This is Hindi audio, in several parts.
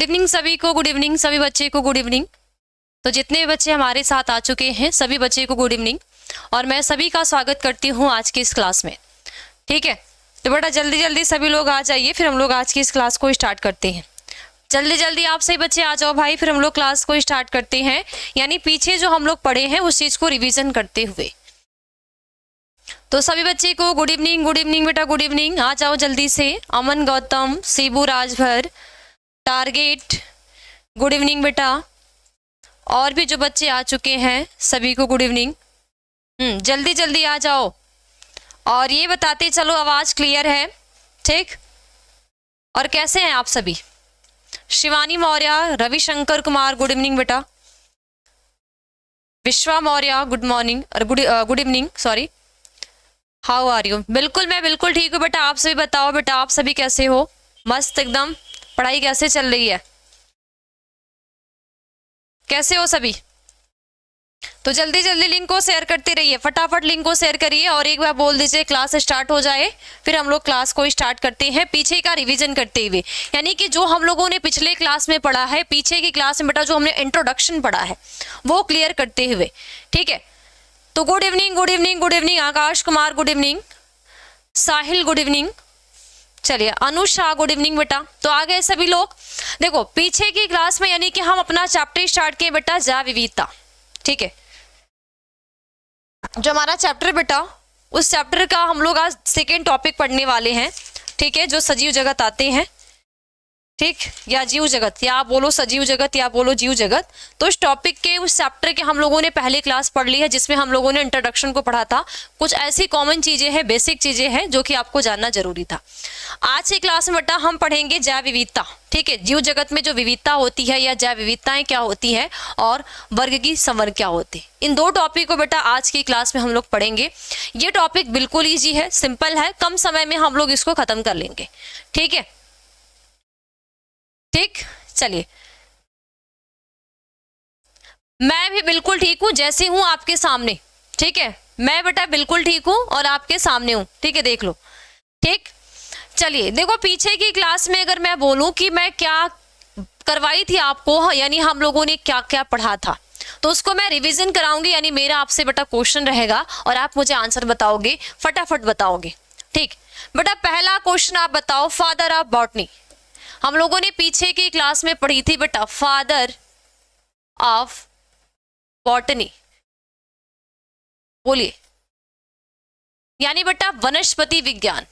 गुड इवनिंग सभी को, गुड इवनिंग सभी बच्चे को, गुड इवनिंग। तो जितने भी बच्चे हमारे साथ आ चुके हैं सभी बच्चे को गुड इवनिंग, और मैं सभी का स्वागत करती हूँ आज की इस क्लास में। ठीक है, तो बेटा जल्दी जल्दी सभी लोग आ जाइए, फिर हम लोग आज की इस क्लास को स्टार्ट करते हैं। जल्दी जल्दी आप सही बच्चे आ जाओ भाई, फिर हम लोग क्लास को स्टार्ट करते हैं। यानी पीछे जो हम लोग पढ़े हैं उस चीज को रिवीजन करते हुए। तो सभी बच्चे को गुड इवनिंग बेटा, गुड इवनिंग। आ जाओ जल्दी से। Aman Gautam, Shibu Rajbhar, target, good evening बेटा। और भी जो बच्चे आ चुके हैं सभी को गुड इवनिंग। जल्दी जल्दी आ जाओ और ये बताते चलो आवाज क्लियर है? ठीक। और कैसे हैं आप सभी? शिवानी मौर्य, रविशंकर कुमार, गुड इवनिंग बेटा। विश्वा मौर्य, गुड मॉर्निंग और good evening, sorry. How are you? बिल्कुल, मैं बिल्कुल ठीक हूँ बेटा। आप सभी बताओ बेटा, आप सभी कैसे हो? मस्त एकदम। पढ़ाई कैसे चल रही है? कैसे हो सभी? तो जल्दी जल्दी लिंक को शेयर करते रहिए, फटाफट लिंक को शेयर करिए और एक बार बोल दीजिए क्लास स्टार्ट हो जाए। फिर हम लोग क्लास को स्टार्ट करते हैं पीछे का रिवीजन करते हुए। यानी कि जो हम लोगों ने पिछले क्लास में पढ़ा है, पीछे की क्लास में बेटा जो हमने इंट्रोडक्शन पढ़ा है वो क्लियर करते हुए। ठीक है, तो good evening, good evening, good evening. Akash Kumar good evening, Sahil good evening. चलिए अनुषा गुड इवनिंग बेटा। तो आ गए सभी लोग। देखो पीछे की क्लास में यानी कि हम अपना चैप्टर स्टार्ट किए बेटा जैव विविधता। ठीक है, जो हमारा चैप्टर बेटा, उस चैप्टर का हम लोग आज सेकेंड टॉपिक पढ़ने वाले हैं। ठीक है, जो सजीव जगत आते हैं, ठीक, या जीव जगत, या आप बोलो सजीव जगत या बोलो जीव जगत। तो इस टॉपिक के, उस चैप्टर के हम लोगों ने पहले क्लास पढ़ ली है जिसमें हम लोगों ने इंट्रोडक्शन को पढ़ा था। कुछ ऐसी कॉमन चीजें हैं, बेसिक चीजें हैं जो कि आपको जानना जरूरी था। आज की क्लास में बेटा हम पढ़ेंगे जैव विविधता। ठीक है, जीव जगत में जो विविधता होती है या जैव विविधताएं क्या होती है और वर्ग की संवर्ग क्या होती है, इन दो टॉपिक को बेटा आज की क्लास में हम लोग पढ़ेंगे। ये टॉपिक बिल्कुल ईजी है, सिंपल है, कम समय में हम लोग इसको खत्म कर लेंगे। ठीक है, ठीक। चलिए, मैं भी बिल्कुल ठीक हूं, जैसे हूं आपके सामने। ठीक है, मैं बेटा बिल्कुल ठीक हूं और आपके सामने हूं। ठीक है, देख लो। ठीक, चलिए देखो पीछे की क्लास में अगर मैं बोलूं कि मैं क्या करवाई थी आपको, यानी हम लोगों ने क्या क्या पढ़ा था, तो उसको मैं रिवीजन कराऊंगी। यानी मेरा आपसे बेटा क्वेश्चन रहेगा और आप मुझे आंसर बताओगे, फटाफट बताओगे। ठीक बेटा, पहला क्वेश्चन आप बताओ, फादर ऑफ बॉटनी। हम लोगों ने पीछे की क्लास में पढ़ी थी बेटा फादर ऑफ बॉटनी। बोलिए। यानी बेटा वनस्पति विज्ञान।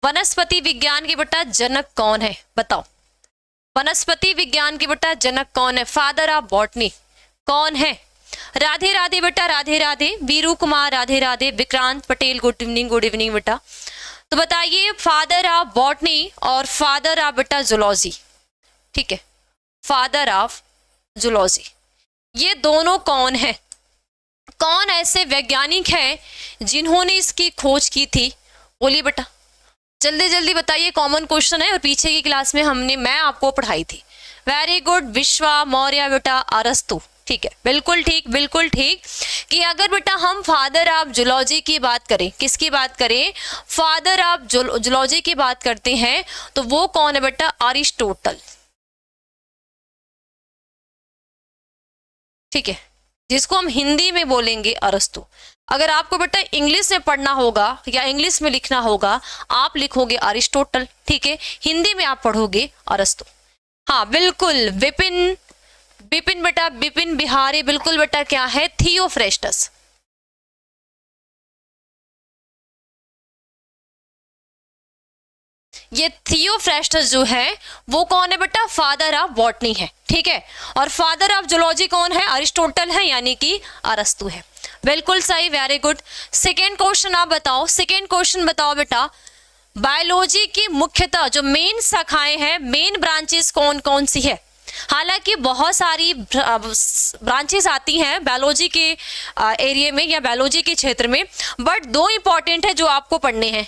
वनस्पति विज्ञान के बेटा जनक कौन है? बताओ, वनस्पति विज्ञान के बेटा जनक कौन है? फादर ऑफ बॉटनी कौन है? राधे राधे बेटा, राधे राधे। वीरू कुमार राधे राधे। विक्रांत पटेल गुड इवनिंग बेटा। तो बताइए फादर ऑफ बॉटनी और फादर ऑफ बेटा जूलॉजी। ठीक है, फादर ऑफ जूलॉजी, ये दोनों कौन है? कौन ऐसे वैज्ञानिक हैं जिन्होंने इसकी खोज की थी? बोलिए बेटा, जल्दी जल्दी बताइए। कॉमन क्वेश्चन है और पीछे की क्लास में मैं आपको पढ़ाई थी। वेरी गुड विश्वा मौर्य बेटा, अरस्तु। ठीक है, बिल्कुल ठीक, बिल्कुल ठीक। कि अगर बेटा हम फादर ऑफ जूलॉजी की बात करें, किसकी बात करें? फादर ऑफ जूलॉजी की बात करते हैं, तो वो कौन है बेटा? अरिस्टोटल। ठीक है, जिसको हम हिंदी में बोलेंगे अरस्तु। अगर आपको बेटा इंग्लिश में पढ़ना होगा या इंग्लिश में लिखना होगा, आप लिखोगे अरिस्टोटल। ठीक है, हिंदी में आप पढ़ोगे अरस्तु। हाँ बिल्कुल, विपिन बेटा, विपिन बिहारी। बिल्कुल बेटा, क्या है? थियोफ्रेस्टस। ये थियोफ्रेस्टस जो है वो कौन है बेटा? फादर ऑफ बॉटनी है। ठीक है, और फादर ऑफ जूलॉजी कौन है? अरिस्टोटल है, यानी कि अरस्तु है। बिल्कुल सही, वेरी गुड। सेकेंड क्वेश्चन आप बताओ, सेकेंड क्वेश्चन बताओ बेटा, बायोलॉजी की मुख्यतः जो मेन शाखाएं हैं, मेन ब्रांचेस कौन कौन सी है? हालांकि बहुत सारी ब्रांचेस आती हैं बायोलॉजी के एरिया में या बायोलॉजी के क्षेत्र में, बट दो इंपॉर्टेंट है जो आपको पढ़ने हैं।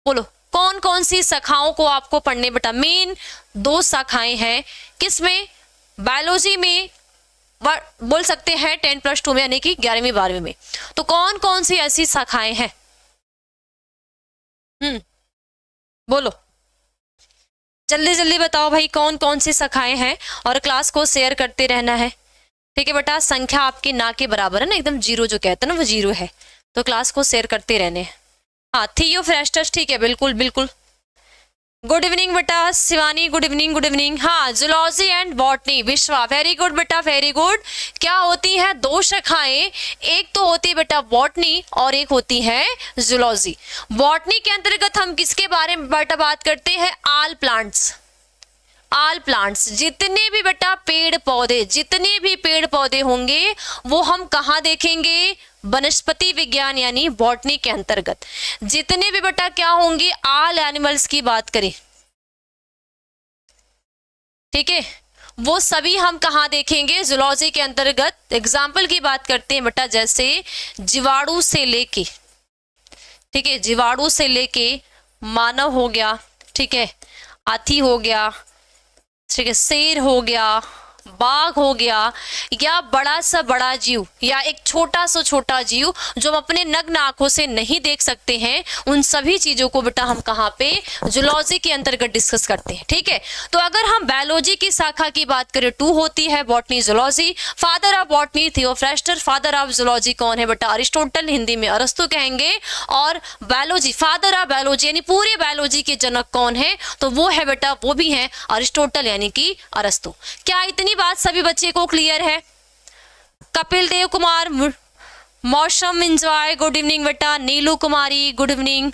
बोलो कौन कौन सी शाखाओं को आपको पढ़ने बेटा? मेन दो शाखाएं हैं, किसमें? बायोलॉजी में बोल सकते हैं 10+2 में, यानी कि 11वीं 12वीं में। तो कौन कौन सी ऐसी शाखाएं हैं? बोलो। जल्दी जल्दी बताओ भाई कौन कौन सी शाखाएं हैं, और क्लास को शेयर करते रहना है। ठीक है बेटा, संख्या आपकी ना के बराबर है ना, एकदम जीरो जो कहते हैं ना वो जीरो है, तो क्लास को शेयर करते रहने हैं। हाँ थियोफ्रेस्टस, ठीक है बिल्कुल बिल्कुल। गुड इवनिंग बेटा Shivani, good evening good evening. हाँ जूलॉजी एंड बॉटनी, विश्वा वेरी गुड बेटा वेरी गुड। क्या होती है दो शाखाएं, एक तो होती है बेटा बॉटनी और एक होती है जूलॉजी। बॉटनी के अंतर्गत हम किसके बारे में बेटा बात करते हैं, आल प्लांट्स। आल प्लांट्स, जितने भी बेटा पेड़ पौधे, जितने भी पेड़ पौधे होंगे वो हम कहाँ देखेंगे, वनस्पति विज्ञान यानी बॉटनी के अंतर्गत। जितने भी बेटा क्या होंगे, आल एनिमल्स की बात करें, ठीक है, वो सभी हम कहाँ देखेंगे, जूलॉजी के अंतर्गत। एग्जाम्पल की बात करते हैं बेटा, जैसे जीवाणु से लेके, ठीक है, जीवाणु से लेके मानव हो गया, ठीक है, हाथी हो गया, ठीक है, शेर हो गया, बाघ हो गया, या बड़ा सा बड़ा जीव या एक छोटा सा छोटा जीव जो हम अपने नग्न आंखों से नहीं देख सकते हैं, उन सभी चीजों को बेटा हम कहाँ पे, जूलॉजी के अंतर्गत डिस्कस करते हैं। ठीक है, तो अगर हम बायोलॉजी की शाखा की बात करें, 2 होती है, botany zoology. Father of botany Theophrastus, father of zoology कौन है बेटा, अरिस्टोटल, हिंदी में अरस्तु कहेंगे। और बायोलॉजी, फादर ऑफ बायोलॉजी यानी पूरे बायोलॉजी के जनक कौन है, तो वो है बेटा, वो भी है अरिस्टोटल यानी कि अरस्तु। क्या इतनी बात सभी बच्चे को क्लियर है? कपिल देव कुमार, मौसम इंजॉय, गुड इवनिंग बेटा। नीलू कुमारी, गुड इवनिंग।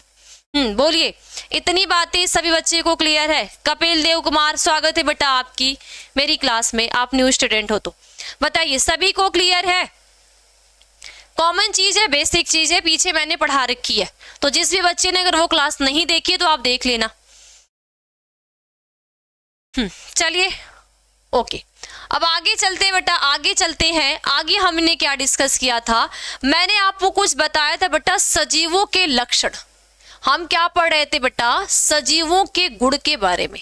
बोलिए, इतनी बातें सभी बच्चे को क्लियर है? कपिल देव कुमार, स्वागत है बेटा आपकी मेरी क्लास में, आप न्यू स्टूडेंट हो तो बताइए सभी को क्लियर है? कॉमन चीज है, बेसिक चीज है, पीछे मैंने पढ़ा रखी है, तो जिस भी बच्चे ने अगर वो क्लास नहीं देखी तो आप देख लेना। चलिए ओके, अब आगे चलते हैं बेटा, आगे चलते हैं। आगे हमने क्या डिस्कस किया था, मैंने आपको कुछ बताया था बेटा, सजीवों के लक्षण। हम क्या पढ़ रहे थे बेटा, सजीवों के गुण के बारे में,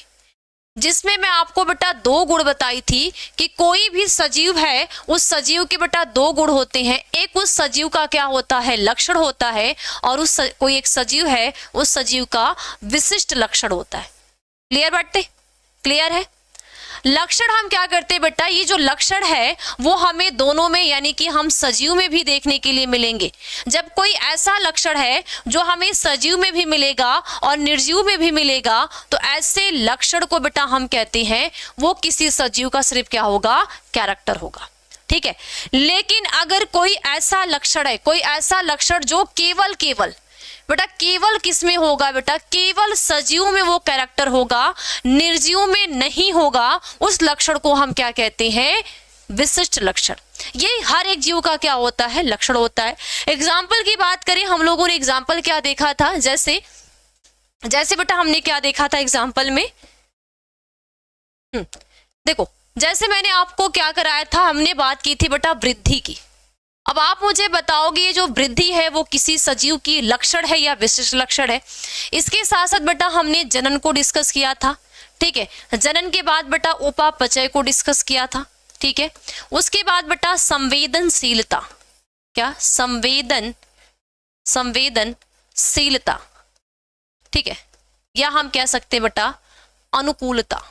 जिसमें मैं आपको बेटा 2 गुण बताई थी कि कोई भी सजीव है, उस सजीव के बेटा 2 गुण होते हैं। एक उस सजीव का क्या होता है, लक्षण होता है, और कोई एक सजीव है, उस सजीव का विशिष्ट लक्षण होता है। क्लियर बातें, क्लियर है? लक्षण हम क्या करते हैं बेटा, ये जो लक्षण है वो हमें दोनों में यानी कि हम सजीव में भी देखने के लिए मिलेंगे। जब कोई ऐसा लक्षण है जो हमें सजीव में भी मिलेगा और निर्जीव में भी मिलेगा, तो ऐसे लक्षण को बेटा हम कहते हैं वो किसी सजीव का सिर्फ क्या होगा, कैरेक्टर होगा। ठीक है, लेकिन अगर कोई ऐसा लक्षण है, कोई ऐसा लक्षण जो केवल बेटा केवल किसमें होगा बेटा, केवल सजीव में वो कैरेक्टर होगा, निर्जीव में नहीं होगा, उस लक्षण को हम क्या कहते हैं, विशिष्ट लक्षण। ये हर एक जीव का क्या होता है, लक्षण होता है। एग्जाम्पल की बात करें, हम लोगों ने एग्जाम्पल क्या देखा था, जैसे बेटा हमने क्या देखा था एग्जाम्पल में, देखो जैसे मैंने आपको क्या कराया था, हमने बात की थी बेटा वृद्धि की। अब आप मुझे बताओगे ये जो वृद्धि है वो किसी सजीव की लक्षण है या विशिष्ट लक्षण है? इसके साथ साथ बेटा हमने जनन को डिस्कस किया था। ठीक है, जनन के बाद बेटा उपापचय को डिस्कस किया था। ठीक है, उसके बाद बेटा संवेदनशीलता, क्या संवेदनशीलता, ठीक है, या हम कह सकते हैं बेटा अनुकूलता,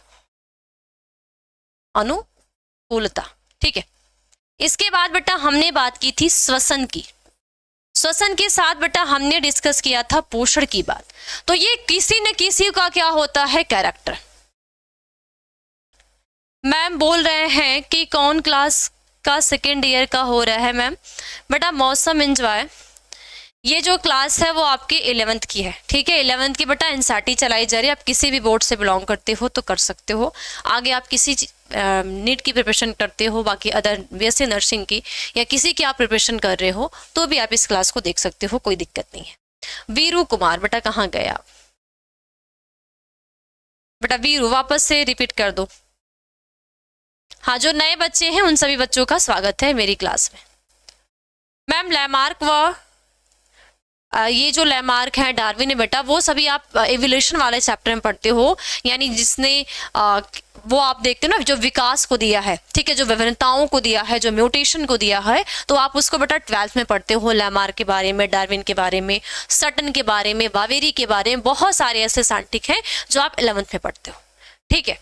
ठीक है। इसके बाद बेटा हमने बात की थी श्वसन की। श्वसन के साथ बेटा हमने डिस्कस किया था पोषण की बात। तो ये किसी न किसी का क्या होता है, कैरेक्टर। मैम बोल रहे हैं कि कौन क्लास का सेकेंड ईयर का हो रहा है? मैम बेटा मौसम एंजॉय, ये जो क्लास है वो आपकी 11th की है। ठीक है, 11th की बेटा एनसीईआरटी चलाई जा रही है। आप किसी भी बोर्ड से बिलोंग करते हो तो कर सकते हो। आगे आप किसी नीट की प्रिपरेशन करते हो, बाकी अदर बीएससी नर्सिंग की या किसी की आप प्रिपरेशन कर रहे हो तो भी आप इस क्लास को देख सकते हो, कोई दिक्कत नहीं है। वीरू कुमार बेटा कहाँ गए आप? बेटा वीरू वापस से रिपीट कर दो। हाँ, जो नए बच्चे हैं उन सभी बच्चों का स्वागत है मेरी क्लास में। मैम लैमार्क व ये जो लैमार्क है, डार्विन है बेटा, वो सभी आप एवोल्यूशन वाले चैप्टर में पढ़ते हो, यानी जिसने वो आप देखते हो ना जो विकास को दिया है, ठीक है, जो विभिन्नताओं को दिया है, जो म्यूटेशन को दिया है, तो आप उसको बेटा 12th में पढ़ते हो। लैमार्क के बारे में, डार्विन के बारे में, सटन के बारे में, बावेरी के बारे में, बहुत सारे ऐसे साइंटिस्ट हैं जो आप 11th में पढ़ते हो। ठीक है,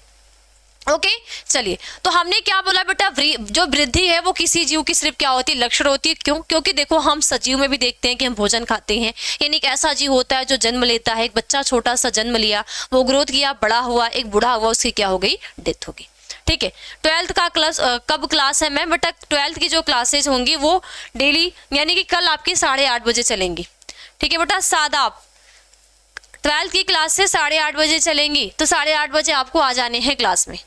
ओके चलिए, तो हमने क्या बोला बेटा, जो वृद्धि है वो किसी जीव की सिर्फ क्या होती है, लक्षण होती है। क्यों? क्योंकि देखो हम सजीव में भी देखते हैं कि हम भोजन खाते हैं, यानी एक ऐसा जीव होता है जो जन्म लेता है, एक बच्चा छोटा सा जन्म लिया, वो ग्रोथ किया, बड़ा हुआ, एक बूढ़ा हुआ, उसकी क्या हो गई, डेथ होगी। ठीक है, 12th का क्लास कब क्लास है मैम? बेटा 12th की जो क्लासेज होंगी वो डेली, यानी कि कल आपकी 8:30 बजे चलेंगी। ठीक है बेटा, सादाब 12th की क्लास से 8:30 बजे चलेंगी, तो 8:30 बजे आपको आ जाने हैं क्लास में।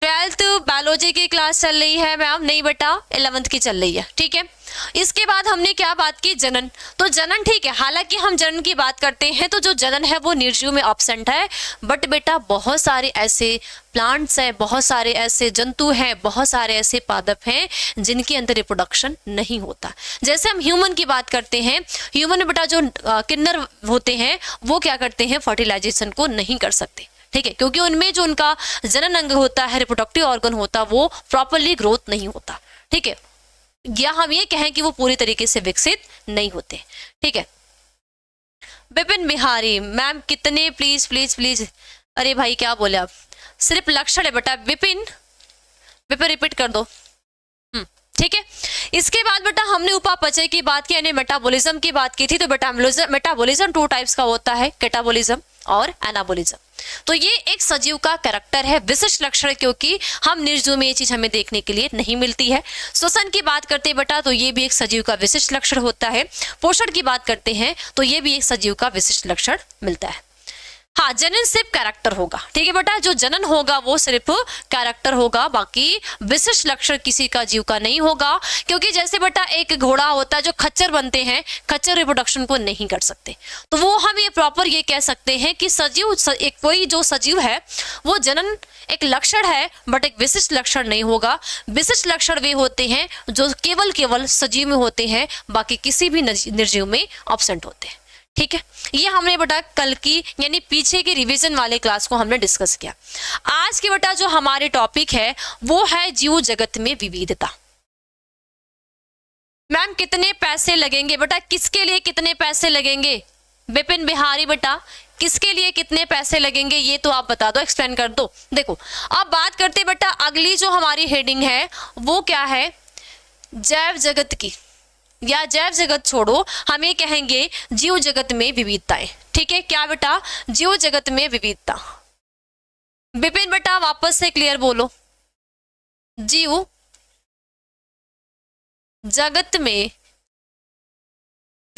12th बायोलॉजी की क्लास चल रही है मैम? नहीं बेटा, 11th की चल रही है। ठीक है, इसके बाद हमने क्या बात की, जनन। तो जनन ठीक है, हालांकि हम जनन की बात करते हैं तो जो जनन है वो निर्जीव में एब्सेंट है, बट बेटा बहुत सारे ऐसे प्लांट्स हैं, बहुत सारे ऐसे जंतु हैं, बहुत सारे ऐसे पादप हैं जिनके अंदर रिप्रोडक्शन नहीं होता। जैसे हम ह्यूमन की बात करते हैं, ह्यूमन में बेटा जो किन्नर होते हैं वो क्या करते हैं, फर्टिलाइजेशन को नहीं कर सकते। ठीक है, क्योंकि उनमें जो उनका जनन अंग होता है, रिप्रोडक्टिव ऑर्गन होता है, वो प्रॉपरली ग्रोथ नहीं होता। ठीक है, या हम ये कहें कि वो पूरी तरीके से विकसित नहीं होते। ठीक है, विपिन बिहारी मैम कितने, प्लीज प्लीज प्लीज, अरे भाई क्या बोले आप, सिर्फ लक्षण है बेटा, विपिन विपिन रिपीट कर दो। ठीक है, इसके बाद बेटा हमने उपापचय की बात की, यानी मेटाबॉलिज्म की बात की थी। तो बेटा मेटाबॉलिज्म 2 टाइप्स का होता है, कैटाबॉलिज्म और एनाबॉलिज्म। तो ये एक सजीव का कैरेक्टर है, विशिष्ट लक्षण, क्योंकि हम निर्जीव में ये चीज हमें देखने के लिए नहीं मिलती है। श्वसन की बात करते हैं बेटा, तो ये भी एक सजीव का विशिष्ट लक्षण होता है। पोषण की बात करते हैं तो ये भी एक सजीव का विशिष्ट लक्षण मिलता है। हाँ, जनन सिर्फ कैरेक्टर होगा। ठीक है बेटा, जो जनन होगा वो सिर्फ कैरेक्टर होगा, बाकी विशिष्ट लक्षण किसी का जीव का नहीं होगा। क्योंकि जैसे बेटा एक घोड़ा होता है, जो खच्चर बनते हैं, खच्चर रिप्रोडक्शन को नहीं कर सकते, तो वो हम ये प्रॉपर ये कह सकते हैं कि सजीव एक कोई जो सजीव है वो जनन एक लक्षण है, बट एक विशिष्ट लक्षण नहीं होगा। विशिष्ट लक्षण वे होते हैं जो केवल सजीव में होते हैं, बाकी किसी भी निर्जीव में एब्सेंट होते हैं। ठीक है, ये हमने बेटा कल की यानी पीछे के रिवीजन वाले क्लास को हमने डिस्कस किया। आज के बेटा जो हमारे टॉपिक है वो है जीव जगत में विविधता। मैम कितने पैसे लगेंगे बेटा, किसके लिए कितने पैसे लगेंगे? विपिन बिहारी बेटा किसके लिए कितने पैसे लगेंगे ये तो आप बता दो, एक्सप्लेन कर दो। देखो अब बात करते बेटा, अगली जो हमारी हेडिंग है वो क्या है, जैव जगत की, या जैव जगत छोड़ो, हम ये कहेंगे जीव जगत में विविधताएं। ठीक है, क्या बेटा, जीव जगत में विविधता। विपिन बेटा वापस से क्लियर बोलो, जीव जगत में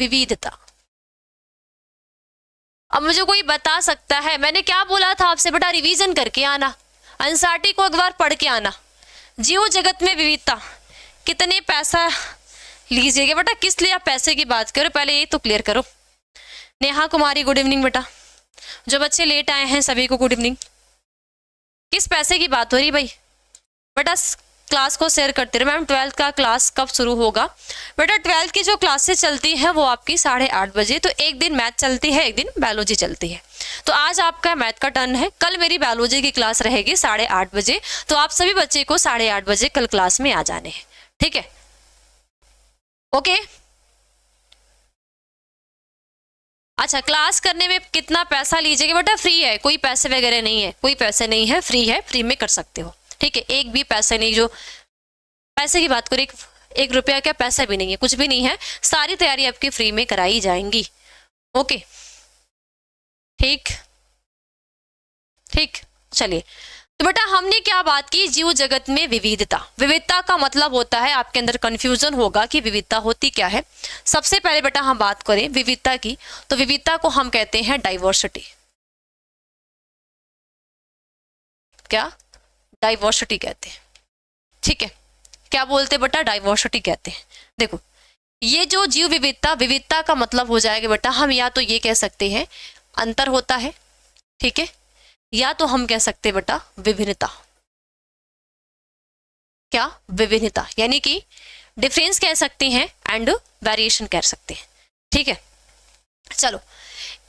विविधता। अब मुझे कोई बता सकता है, मैंने क्या बोला था आपसे बेटा, रिवीजन करके आना, एनसीईआरटी को एक बार पढ़ के आना। जीव जगत में विविधता, कितने पैसा लीजिएगा बेटा, किस लिए आप पैसे की बात करो, पहले ये तो क्लियर करो। नेहा कुमारी गुड इवनिंग बेटा, जो बच्चे लेट आए हैं सभी को गुड इवनिंग। किस पैसे की बात हो रही भाई? बेटा क्लास को शेयर करते रहे। मैम 12th का क्लास कब शुरू होगा? बेटा 12th की जो क्लासेस चलती हैं वो आपकी 8:30 बजे, तो एक दिन मैथ चलती है, एक दिन बायोलॉजी चलती है। तो आज आपका मैथ का टर्न है, कल मेरी बायोलॉजी की क्लास रहेगी 8:30 बजे, तो आप सभी बच्चे को 8:30 बजे कल क्लास में आ जाने हैं। ठीक है, ओके अच्छा, क्लास करने में कितना पैसा लीजिएगा बेटा? फ्री है, कोई पैसे वगैरह नहीं है, कोई पैसे नहीं है, फ्री है, फ्री में कर सकते हो। ठीक है, एक भी पैसे नहीं, जो पैसे की बात करें, एक रुपया क्या पैसा भी नहीं है, कुछ भी नहीं है, सारी तैयारी आपकी फ्री में कराई जाएंगी। ओके ठीक ठीक, चलिए तो बेटा हमने क्या बात की, जीव जगत में विविधता। विविधता का मतलब होता है, आपके अंदर कंफ्यूजन होगा कि विविधता होती क्या है। सबसे पहले बेटा हम बात करें विविधता की, तो विविधता को हम कहते हैं डाइवर्सिटी। क्या? डाइवर्सिटी कहते हैं। ठीक है, क्या बोलते बेटा? डाइवर्सिटी कहते हैं। देखो ये जो जीव विविधता, विविधता का मतलब हो जाएगा बेटा, हम या तो ये कह सकते हैं अंतर होता है, ठीक है, या तो हम कह सकते हैं बेटा विभिन्नता। क्या? विभिन्नता, यानी कि डिफरेंस कह सकते हैं एंड वेरिएशन कह सकते हैं। ठीक है, चलो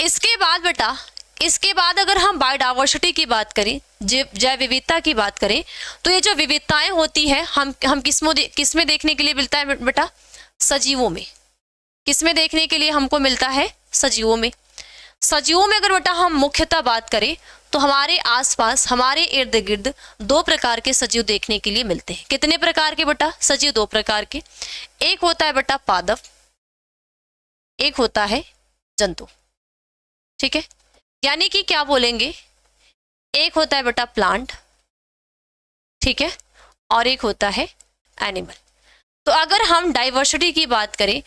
इसके बाद बेटा, इसके बाद अगर हम बायोडाइवर्सिटी की बात करें, जैव विविधता की बात करें, तो ये जो विविधताएं होती है हम किसमें देखने के लिए मिलता है बेटा? सजीवों में। किसमें देखने के लिए हमको मिलता है? सजीवों में। सजीवों में अगर बेटा हम मुख्यतः बात करें तो हमारे आसपास, हमारे इर्द गिर्द 2 प्रकार के सजीव देखने के लिए मिलते हैं। कितने प्रकार के बेटा सजीव? 2 प्रकार के। एक होता है बेटा पादप, एक होता है जंतु। ठीक है, यानी कि क्या बोलेंगे, एक होता है बेटा प्लांट, ठीक है, और एक होता है एनिमल। तो अगर हम डाइवर्सिटी की बात करें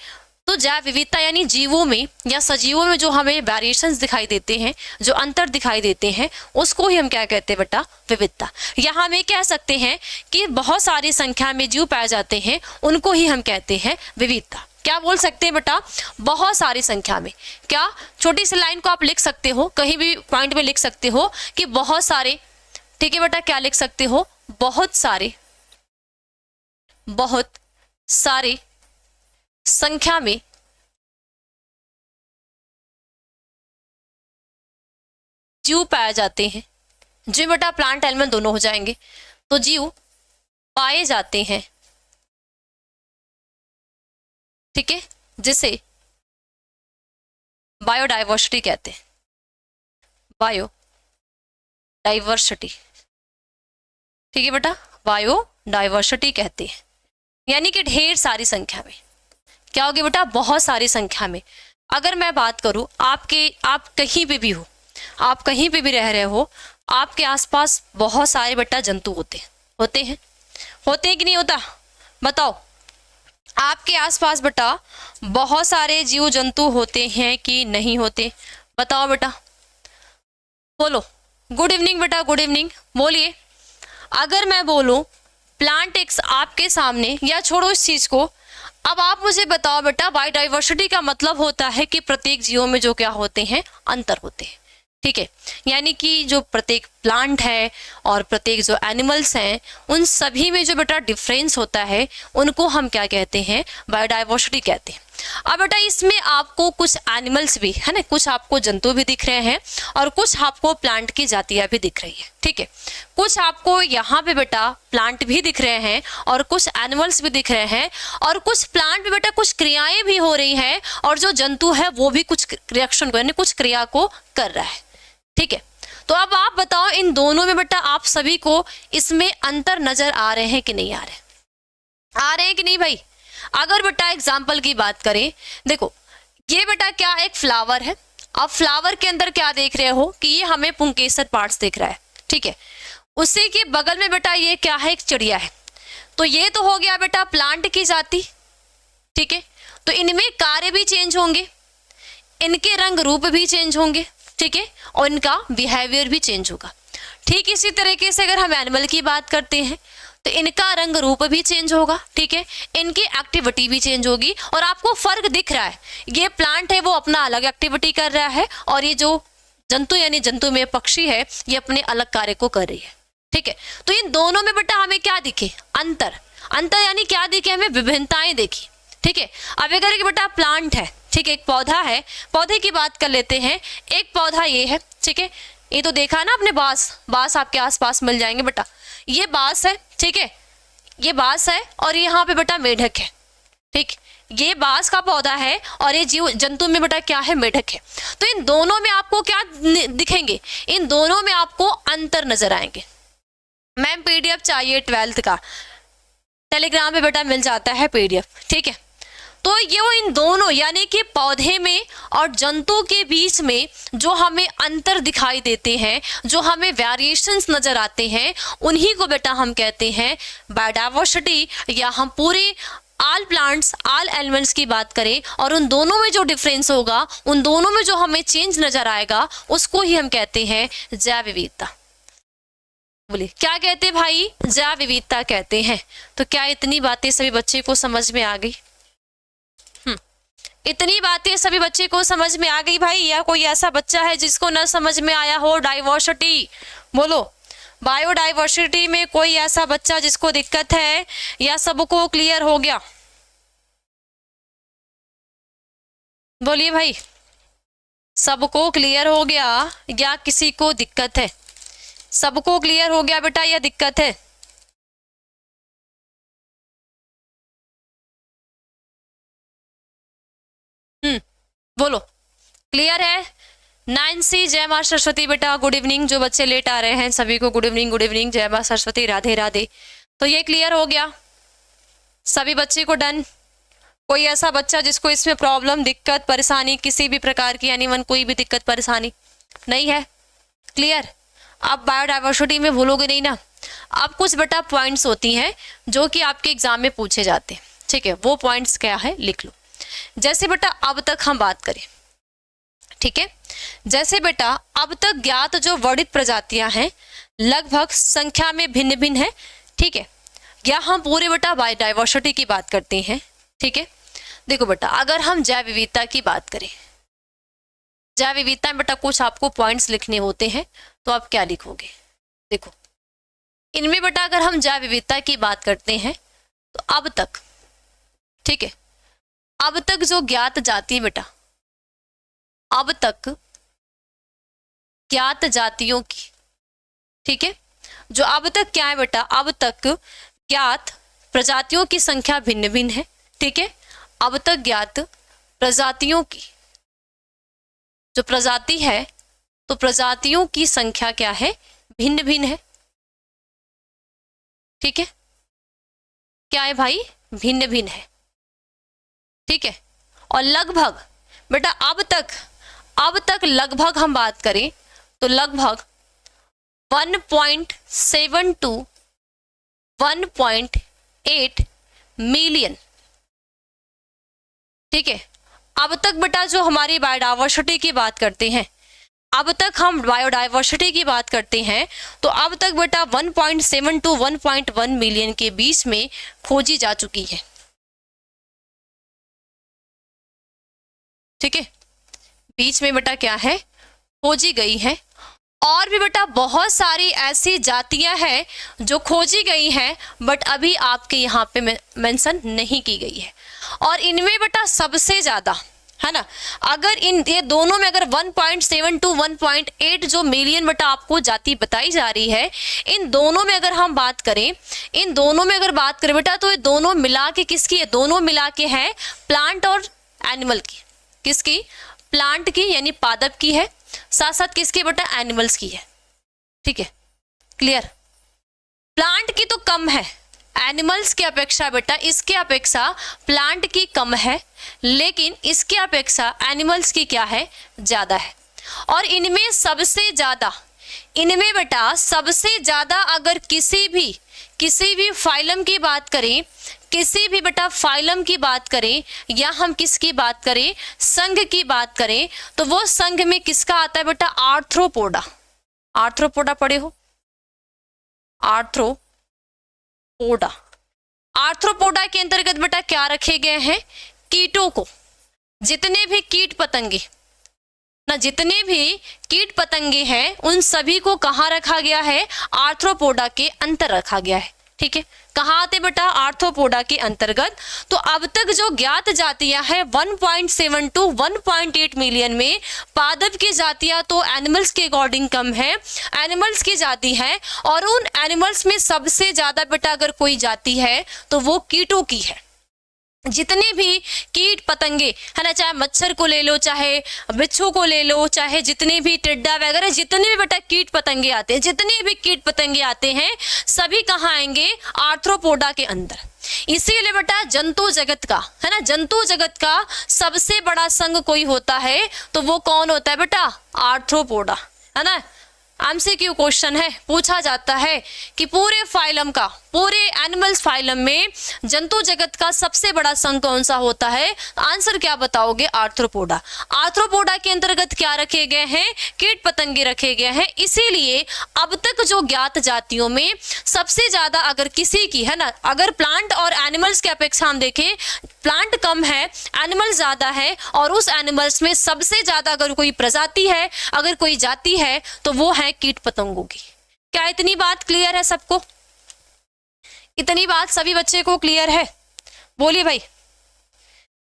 तो जैव विविधता यानी जीवों में या सजीवों में जो हमें वेरिएशंस दिखाई देते हैं, जो अंतर दिखाई देते हैं, उसको ही हम क्या कहते हैं बेटा? विविधता। या हम ये कह सकते हैं कि बहुत सारी संख्या में जीव पाए जाते हैं, उनको ही हम कहते हैं विविधता। क्या बोल सकते हैं बेटा? बहुत सारी संख्या में। क्या? छोटी सी लाइन को आप लिख सकते हो, कहीं भी पॉइंट में लिख सकते हो कि बहुत सारे, ठीक है बेटा, क्या लिख सकते हो? बहुत सारे, बहुत सारे संख्या में जीव पाए जाते हैं। जीव बेटा प्लांट एनिमल दोनों हो जाएंगे। तो जीव पाए जाते हैं, ठीक है, जिसे बायोडाइवर्सिटी कहते हैं। बायोडाइवर्सिटी, ठीक है बेटा, बायोडाइवर्सिटी कहते हैं। यानी कि ढेर सारी संख्या में। क्या होगी बेटा? बहुत सारी संख्या में। अगर मैं बात करूं आप कहीं पे भी हो, आप कहीं पे भी रह रहे हो, आपके आसपास बहुत सारे बेटा जंतु होते हैं कि नहीं होता? बताओ, आपके आसपास बेटा बहुत सारे जीव जंतु होते हैं कि नहीं होते? बताओ बेटा, बोलो। गुड इवनिंग बेटा, गुड इवनिंग, बोलिए। अगर मैं बोलूं प्लांट एक्स आपके सामने, या छोड़ो इस चीज को, अब आप मुझे बताओ बेटा, बायोडाइवर्सिटी का मतलब होता है कि प्रत्येक जीवों में जो क्या होते हैं? अंतर होते हैं। ठीक है, यानी कि जो प्रत्येक प्लांट है और प्रत्येक जो एनिमल्स हैं, उन सभी में जो बेटा डिफरेंस होता है, उनको हम क्या कहते हैं? बायोडाइवर्सिटी कहते हैं। अब बेटा इसमें आपको कुछ एनिमल्स भी है ना, कुछ आपको जंतु भी दिख रहे हैं और कुछ आपको प्लांट की जातियां भी दिख रही है। ठीक है, कुछ आपको यहाँ पे बेटा प्लांट भी दिख रहे हैं और कुछ एनिमल्स भी दिख रहे हैं, और कुछ प्लांट में बेटा कुछ क्रियाएं भी हो रही हैं, और जो जंतु है वो भी कुछ रिएक्शन को यानी कुछ क्रिया को कर रहा है। ठीक है, तो अब आप बताओ इन दोनों में बेटा आप सभी को इसमें अंतर नजर आ रहे हैं कि नहीं आ रहे? आ रहे हैं कि नहीं भाई? अगर बेटा एग्जाम्पल की बात करें, देखो ये बेटा क्या एक फ्लावर है। अब फ्लावर के अंदर क्या देख रहे हो कि ये हमें पुंकेसर पार्ट्स दिख रहा है। ठीक है, उसी के बगल में बेटा ये क्या है? एक चिड़िया है। तो ये तो हो गया बेटा प्लांट की जाति। ठीक है, तो इनमें कार्य भी चेंज होंगे, इनके रंग रूप भी चेंज होंगे। ठीक है, और इनका बिहेवियर भी चेंज होगा। ठीक इसी तरीके से अगर हम एनिमल की बात करते हैं तो इनका रंग रूप भी चेंज होगा। ठीक है, इनकी एक्टिविटी भी चेंज होगी, और आपको फर्क दिख रहा है, ये प्लांट है वो अपना अलग एक्टिविटी कर रहा है, और ये जो जंतु यानी जंतु में पक्षी है ये अपने अलग कार्य को कर रही है। ठीक है, तो इन दोनों में बेटा हमें क्या दिखे? अंतर। अंतर यानी क्या दिखे? हमें विभिन्नताएं देखी। ठीक है, अब अगर एक बेटा प्लांट है, ठीक है, एक पौधा है, पौधे की बात कर लेते हैं। एक पौधा ये है, ठीक है, ये तो देखा ना आपने, बांस आपके आसपास मिल जाएंगे बेटा। ये बांस है, ठीक है, ये बांस है, और यहाँ पे बेटा मेढक है। ठीक, ये बांस का पौधा है और ये जीव जंतु में बेटा क्या है? मेढक है। तो इन दोनों में आपको क्या दिखेंगे? इन दोनों में आपको अंतर नजर आएंगे। मैम पीडीएफ चाहिए 12th का, टेलीग्राम पे बेटा मिल जाता है पीडीएफ। ठीक है, तो ये इन दोनों यानी कि पौधे में और जंतु के बीच में जो हमें अंतर दिखाई देते हैं, जो हमें वेरिएशंस नजर आते हैं, उन्हीं को बेटा हम कहते हैं बायोडाइवर्सिटी। या हम पूरे ऑल प्लांट्स ऑल एलिमेंट्स की बात करें और उन दोनों में जो डिफरेंस होगा, उन दोनों में जो हमें चेंज नजर आएगा, उसको ही हम कहते हैं जैव विविधता। बोलिए क्या कहते हैं भाई? जैव विविधता कहते हैं। तो क्या इतनी बातें सभी बच्चे को समझ में आ गई? इतनी बातें सभी बच्चे को समझ में आ गई भाई? या कोई ऐसा बच्चा है जिसको न समझ में आया हो डाइवर्सिटी? बोलो, बायोडाइवर्सिटी में कोई ऐसा बच्चा जिसको दिक्कत है, या सबको क्लियर हो गया? बोलिए भाई, सबको क्लियर हो गया या किसी को दिक्कत है? सबको क्लियर हो गया बेटा या दिक्कत है? बोलो, क्लियर है? नैन्सी, जय माँ सरस्वती बेटा, गुड इवनिंग। जो बच्चे लेट आ रहे हैं सभी को गुड इवनिंग, गुड इवनिंग, जय माँ सरस्वती, राधे राधे। तो ये क्लियर हो गया सभी बच्चे को? डन। कोई ऐसा बच्चा जिसको इसमें प्रॉब्लम, दिक्कत, परेशानी किसी भी प्रकार की, एनीवन कोई भी दिक्कत परेशानी नहीं है? क्लियर। अब बायोडाइवर्सिटी में भूलोगे नहीं ना। अब कुछ बेटा पॉइंट्स होती हैं जो कि आपके एग्जाम में पूछे जाते हैं, ठीक है? वो पॉइंट्स क्या है लिख लो। जैसे बेटा अब तक हम बात करें, ठीक है, जैसे बेटा अब तक ज्ञात जो वर्णित प्रजातियां हैं लगभग संख्या में भिन्न भिन्न है, ठीक है? या हम पूरे बेटा बायोडाइवर्सिटी की बात करते हैं, ठीक है? देखो बेटा अगर हम जैव विविधता की बात करें, जैव विविधता में बेटा कुछ आपको पॉइंट्स लिखने होते हैं, तो आप क्या लिखोगे? देखो इनमें बेटा अगर हम जैव विविधता की बात करते हैं तो अब तक, ठीक है, अब तक जो ज्ञात जाति है बेटा, अब तक ज्ञात जातियों की, ठीक है, जो अब तक क्या है बेटा, अब तक ज्ञात प्रजातियों की संख्या भिन्न भिन्न है, ठीक है? अब तक ज्ञात प्रजातियों की जो प्रजाति है, तो प्रजातियों की संख्या क्या है? भिन्न भिन्न है, ठीक है? क्या है भाई? भिन्न भिन्न है, ठीक है? और लगभग बेटा अब तक लगभग हम बात करें तो लगभग 1.7 to 1.8 मिलियन, ठीक है? अब तक बेटा जो हमारी बायोडाइवर्सिटी की बात करते हैं, अब तक हम बायोडाइवर्सिटी की बात करते हैं, तो अब तक बेटा 1.7 to 1.1 मिलियन के बीच में खोजी जा चुकी है, ठीक है? बीच में बेटा क्या है? खोजी गई है। और भी बेटा बहुत सारी ऐसी जातियां हैं जो खोजी गई हैं बट अभी आपके यहाँ पे मेंशन नहीं की गई है। और इनमें बेटा सबसे ज्यादा है ना, अगर इन ये दोनों में अगर 1.7 to 1.8 जो मिलियन बेटा आपको जाति बताई जा रही है, इन दोनों में अगर हम बात करें, इन दोनों में अगर बात करें बेटा, तो ये दोनों मिला के किसकी है? दोनों मिला के है प्लांट और एनिमल की। किसकी? प्लांट की यानी पादप की है, साथ साथ किसकी बेटा? एनिमल्स की है, ठीक है? क्लियर। प्लांट की तो कम है, एनिमल्स की अपेक्षा बेटा, इसके अपेक्षा प्लांट की कम है, लेकिन इसके अपेक्षा एनिमल्स की क्या है? ज्यादा है। और इनमें सबसे ज्यादा, इनमें बेटा सबसे ज्यादा अगर किसी भी फाइलम की बात करें, किसी भी बेटा फाइलम की बात करें, या हम किसकी बात करें? संघ की बात करें, तो वो संघ में किसका आता है बेटा? आर्थ्रोपोडा। आर्थ्रोपोडा पढ़े हो? आर्थ्रोपोडा। आर्थ्रोपोडा के अंतर्गत बेटा क्या रखे गए हैं? कीटों को, जितने भी कीट पतंगे ना, जितने भी कीट पतंगे हैं उन सभी को कहाँ रखा गया है? आर्थ्रोपोडा के अंतर रखा गया है, ठीक है? कहाँ आते बेटा? आर्थ्रोपोडा के अंतर्गत। तो अब तक जो ज्ञात जातियां हैं 1.7 to 1.8 मिलियन में, पादप की जातियां तो एनिमल्स के अकॉर्डिंग कम है, एनिमल्स की जाति है, और उन एनिमल्स में सबसे ज्यादा बेटा अगर कोई जाति है तो वो कीटों की है। जितने भी कीट पतंगे है ना, चाहे मच्छर को ले लो, चाहे बिच्छू को ले लो, चाहे जितने भी टिड्डा वगैरह जितने भी बेटा कीट पतंगे आते हैं, जितने भी कीट पतंगे आते हैं सभी कहाँ आएंगे? आर्थ्रोपोडा के अंदर। इसीलिए बेटा जंतु जगत का है ना, जंतु जगत का सबसे बड़ा संघ कोई होता है तो वो कौन होता है बेटा? आर्थ्रोपोडा, है ना? एमसीक्यू क्वेश्चन है, पूछा जाता है कि पूरे फाइलम का, पूरे एनिमल्स फाइलम में जंतु जगत का सबसे बड़ा संघ कौन सा होता है? आंसर क्या बताओगे? आर्थ्रोपोडा। आर्थ्रोपोडा के अंतर्गत क्या रखे गए हैं? कीट पतंगे रखे गए हैं। इसीलिए अब तक जो ज्ञात जातियों में सबसे ज्यादा अगर किसी की है ना, अगर प्लांट और एनिमल्स की अपेक्षा हम देखें, प्लांट कम है, एनिमल ज्यादा है, और उस एनिमल्स में सबसे ज्यादा अगर कोई प्रजाति है, अगर कोई जाति है, तो वो है कीट पतंगों की। क्या इतनी बात क्लियर है सबको? इतनी बात सभी बच्चे को क्लियर है? बोलिए भाई।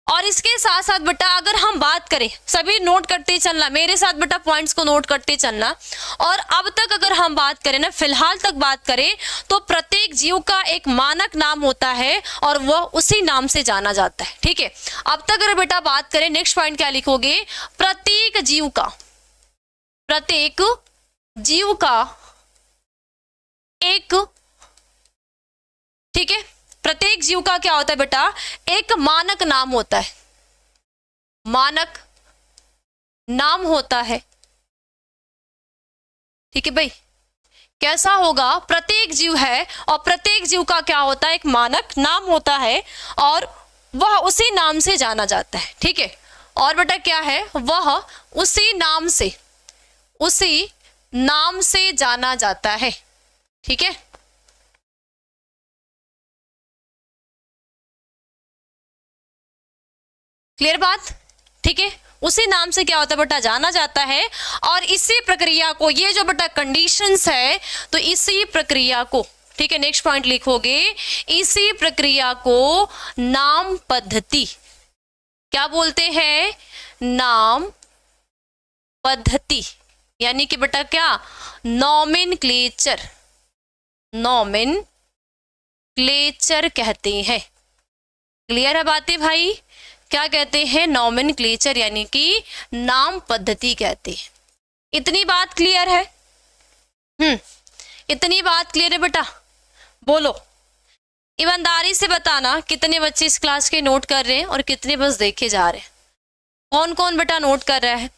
और इसके साथ साथ बेटा अगर हम बात करें, सभी नोट करते चलना, मेरे साथ बेटा पॉइंट्स को नोट करते चलना। और अब तक अगर हम बात करें ना, फिलहाल तक बात करें, तो प्रत्येक जीव का एक मानक नाम होता है और वह उसी नाम से जाना जाता है, ठीक है? अब तक अगर बेटा बात करें, नेक्स्ट पॉइंट क्या लिखोगे? प्रत्येक जीव का, प्रत्येक जीव का एक, ठीक है, प्रत्येक जीव का क्या होता है बेटा, एक मानक नाम होता है, मानक नाम होता है। ठीक है भाई, कैसा होगा, प्रत्येक जीव है और प्रत्येक जीव का क्या होता है, एक मानक नाम होता है और वह उसी नाम से जाना जाता है। ठीक है, और बेटा क्या है, वह उसी नाम से जाना जाता है। ठीक है, क्लियर बात। ठीक है, उसी नाम से क्या होता है बेटा, जाना जाता है। और इसी प्रक्रिया को, ये जो बेटा कंडीशंस है, तो इसी प्रक्रिया को, ठीक है, नेक्स्ट पॉइंट लिखोगे, इसी प्रक्रिया को नाम पद्धति क्या बोलते हैं, नाम पद्धति, यानी कि बेटा क्या, नॉमेनक्लेचर कहते हैं। क्लियर है बातें भाई, क्या कहते हैं, नॉमेनक्लेचर यानी कि नाम पद्धति कहते हैं। इतनी बात क्लियर है? इतनी बात क्लियर है बेटा? बोलो, ईमानदारी से बताना कितने बच्चे इस क्लास के नोट कर रहे हैं और कितने बस देखे जा रहे हैं। कौन कौन बेटा नोट कर रहा है?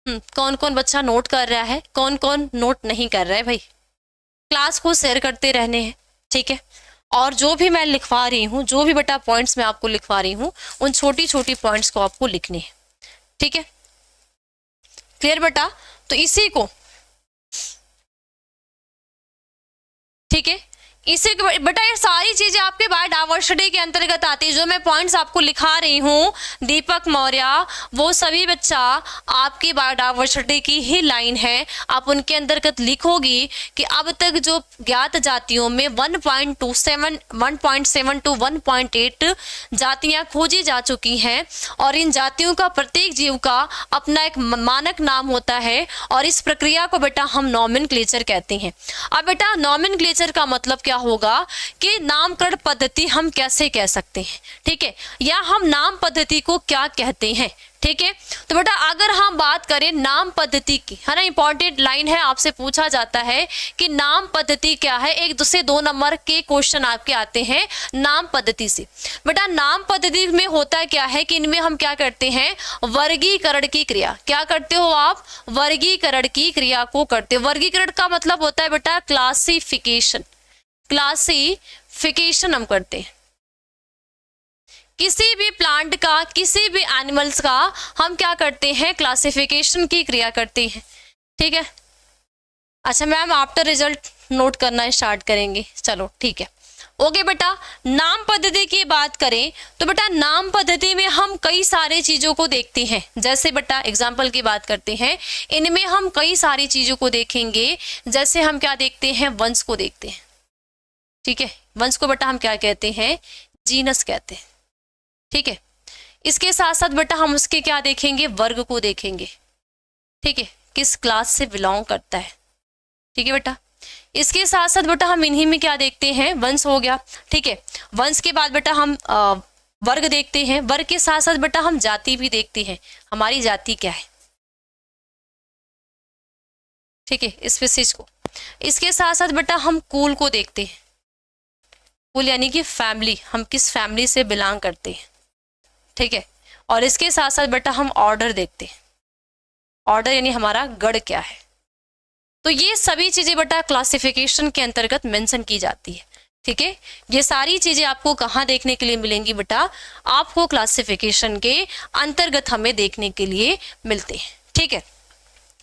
कौन कौन बच्चा नोट कर रहा है, कौन कौन नोट नहीं कर रहा है भाई? क्लास को शेयर करते रहने हैं, ठीक है। और जो भी मैं लिखवा रही हूँ, जो भी बेटा पॉइंट्स मैं आपको लिखवा रही हूँ, उन छोटी छोटी पॉइंट्स को आपको लिखने हैं। ठीक है, क्लियर बेटा? तो इसी को, ठीक है, इसी बेटा ये सारी चीजें आपके बायोडायवर्सिटी के अंतर्गत आती है। जो मैं पॉइंट्स आपको लिखा रही हूँ दीपक मौर्य, वो सभी बच्चा आपकी बायोडायवर्सिटी की ही लाइन है। आप उनके अंतर्गत लिखोगी कि अब तक जो ज्ञात जातियों में 1.27 टू 1.8 जातियां खोजी जा चुकी हैं और इन जातियों का प्रत्येक जीव का अपना एक मानक नाम होता है और इस प्रक्रिया को बेटा हम नॉमेनक्लेचर कहते हैं। अब बेटा नॉमेनक्लेचर का मतलब क्या होगा कि नामकरण पद्धति हम कैसे कह सकते हैं, ठीक है, या हम नाम पद्धति को क्या कहते हैं। ठीक है, तो बेटा अगर हम बात करें नाम पद्धति की, है ना, इंपॉर्टेंट लाइन है, आपसे पूछा जाता है कि नाम पद्धति क्या है। 1 से 2 नंबर के क्वेश्चन आपके आते हैं नाम पद्धति से। बेटा नाम पद्धति में होता क्या है कि इनमें हम क्या करते हैं, वर्गीकरण की क्रिया। क्या करते हो आप? वर्गीकरण की क्रिया को करते हो। वर्गीकरण का मतलब होता है बेटा क्लासिफिकेशन हम करते हैं। किसी भी प्लांट का, किसी भी एनिमल्स का हम क्या करते हैं, क्लासिफिकेशन की क्रिया करते हैं। ठीक है, अच्छा मैम आफ्टर रिजल्ट नोट करना स्टार्ट करेंगे, चलो ठीक है, ओके बेटा। नाम पद्धति की बात करें तो बेटा नाम पद्धति में हम कई सारे चीजों को देखते हैं। जैसे बेटा एग्जाम्पल की बात करते हैं, इनमें हम कई सारी चीजों को देखेंगे। जैसे हम क्या देखते हैं, वंश को देखते हैं। ठीक है, वंश को बेटा हम क्या कहते हैं, जीनस कहते हैं। ठीक है, इसके साथ साथ बेटा हम उसके क्या देखेंगे, वर्ग को देखेंगे। ठीक है, किस क्लास से बिलोंग करता है। ठीक है बेटा, इसके साथ साथ बेटा हम इन्हीं में क्या देखते हैं, वंश हो गया। ठीक है, वंश के बाद बेटा हम वर्ग देखते हैं। वर्ग के साथ साथ बेटा हम जाति भी देखते हैं, हमारी जाति क्या है। ठीक है, स्पीशीज को। इसके साथ साथ बेटा हम कुल को देखते हैं। कुल यानी कि फैमिली, हम किस फैमिली से बिलोंग करते हैं। ठीक है, और इसके साथ साथ बेटा हम ऑर्डर देखते हैं। ऑर्डर यानी हमारा गढ़ क्या है। तो ये सभी चीजें बेटा क्लासिफिकेशन के अंतर्गत मेंशन की जाती है। ठीक है, ये सारी चीजें आपको कहाँ देखने के लिए मिलेंगी बेटा, आपको क्लासिफिकेशन के अंतर्गत हमें देखने के लिए मिलते हैं। ठीक है,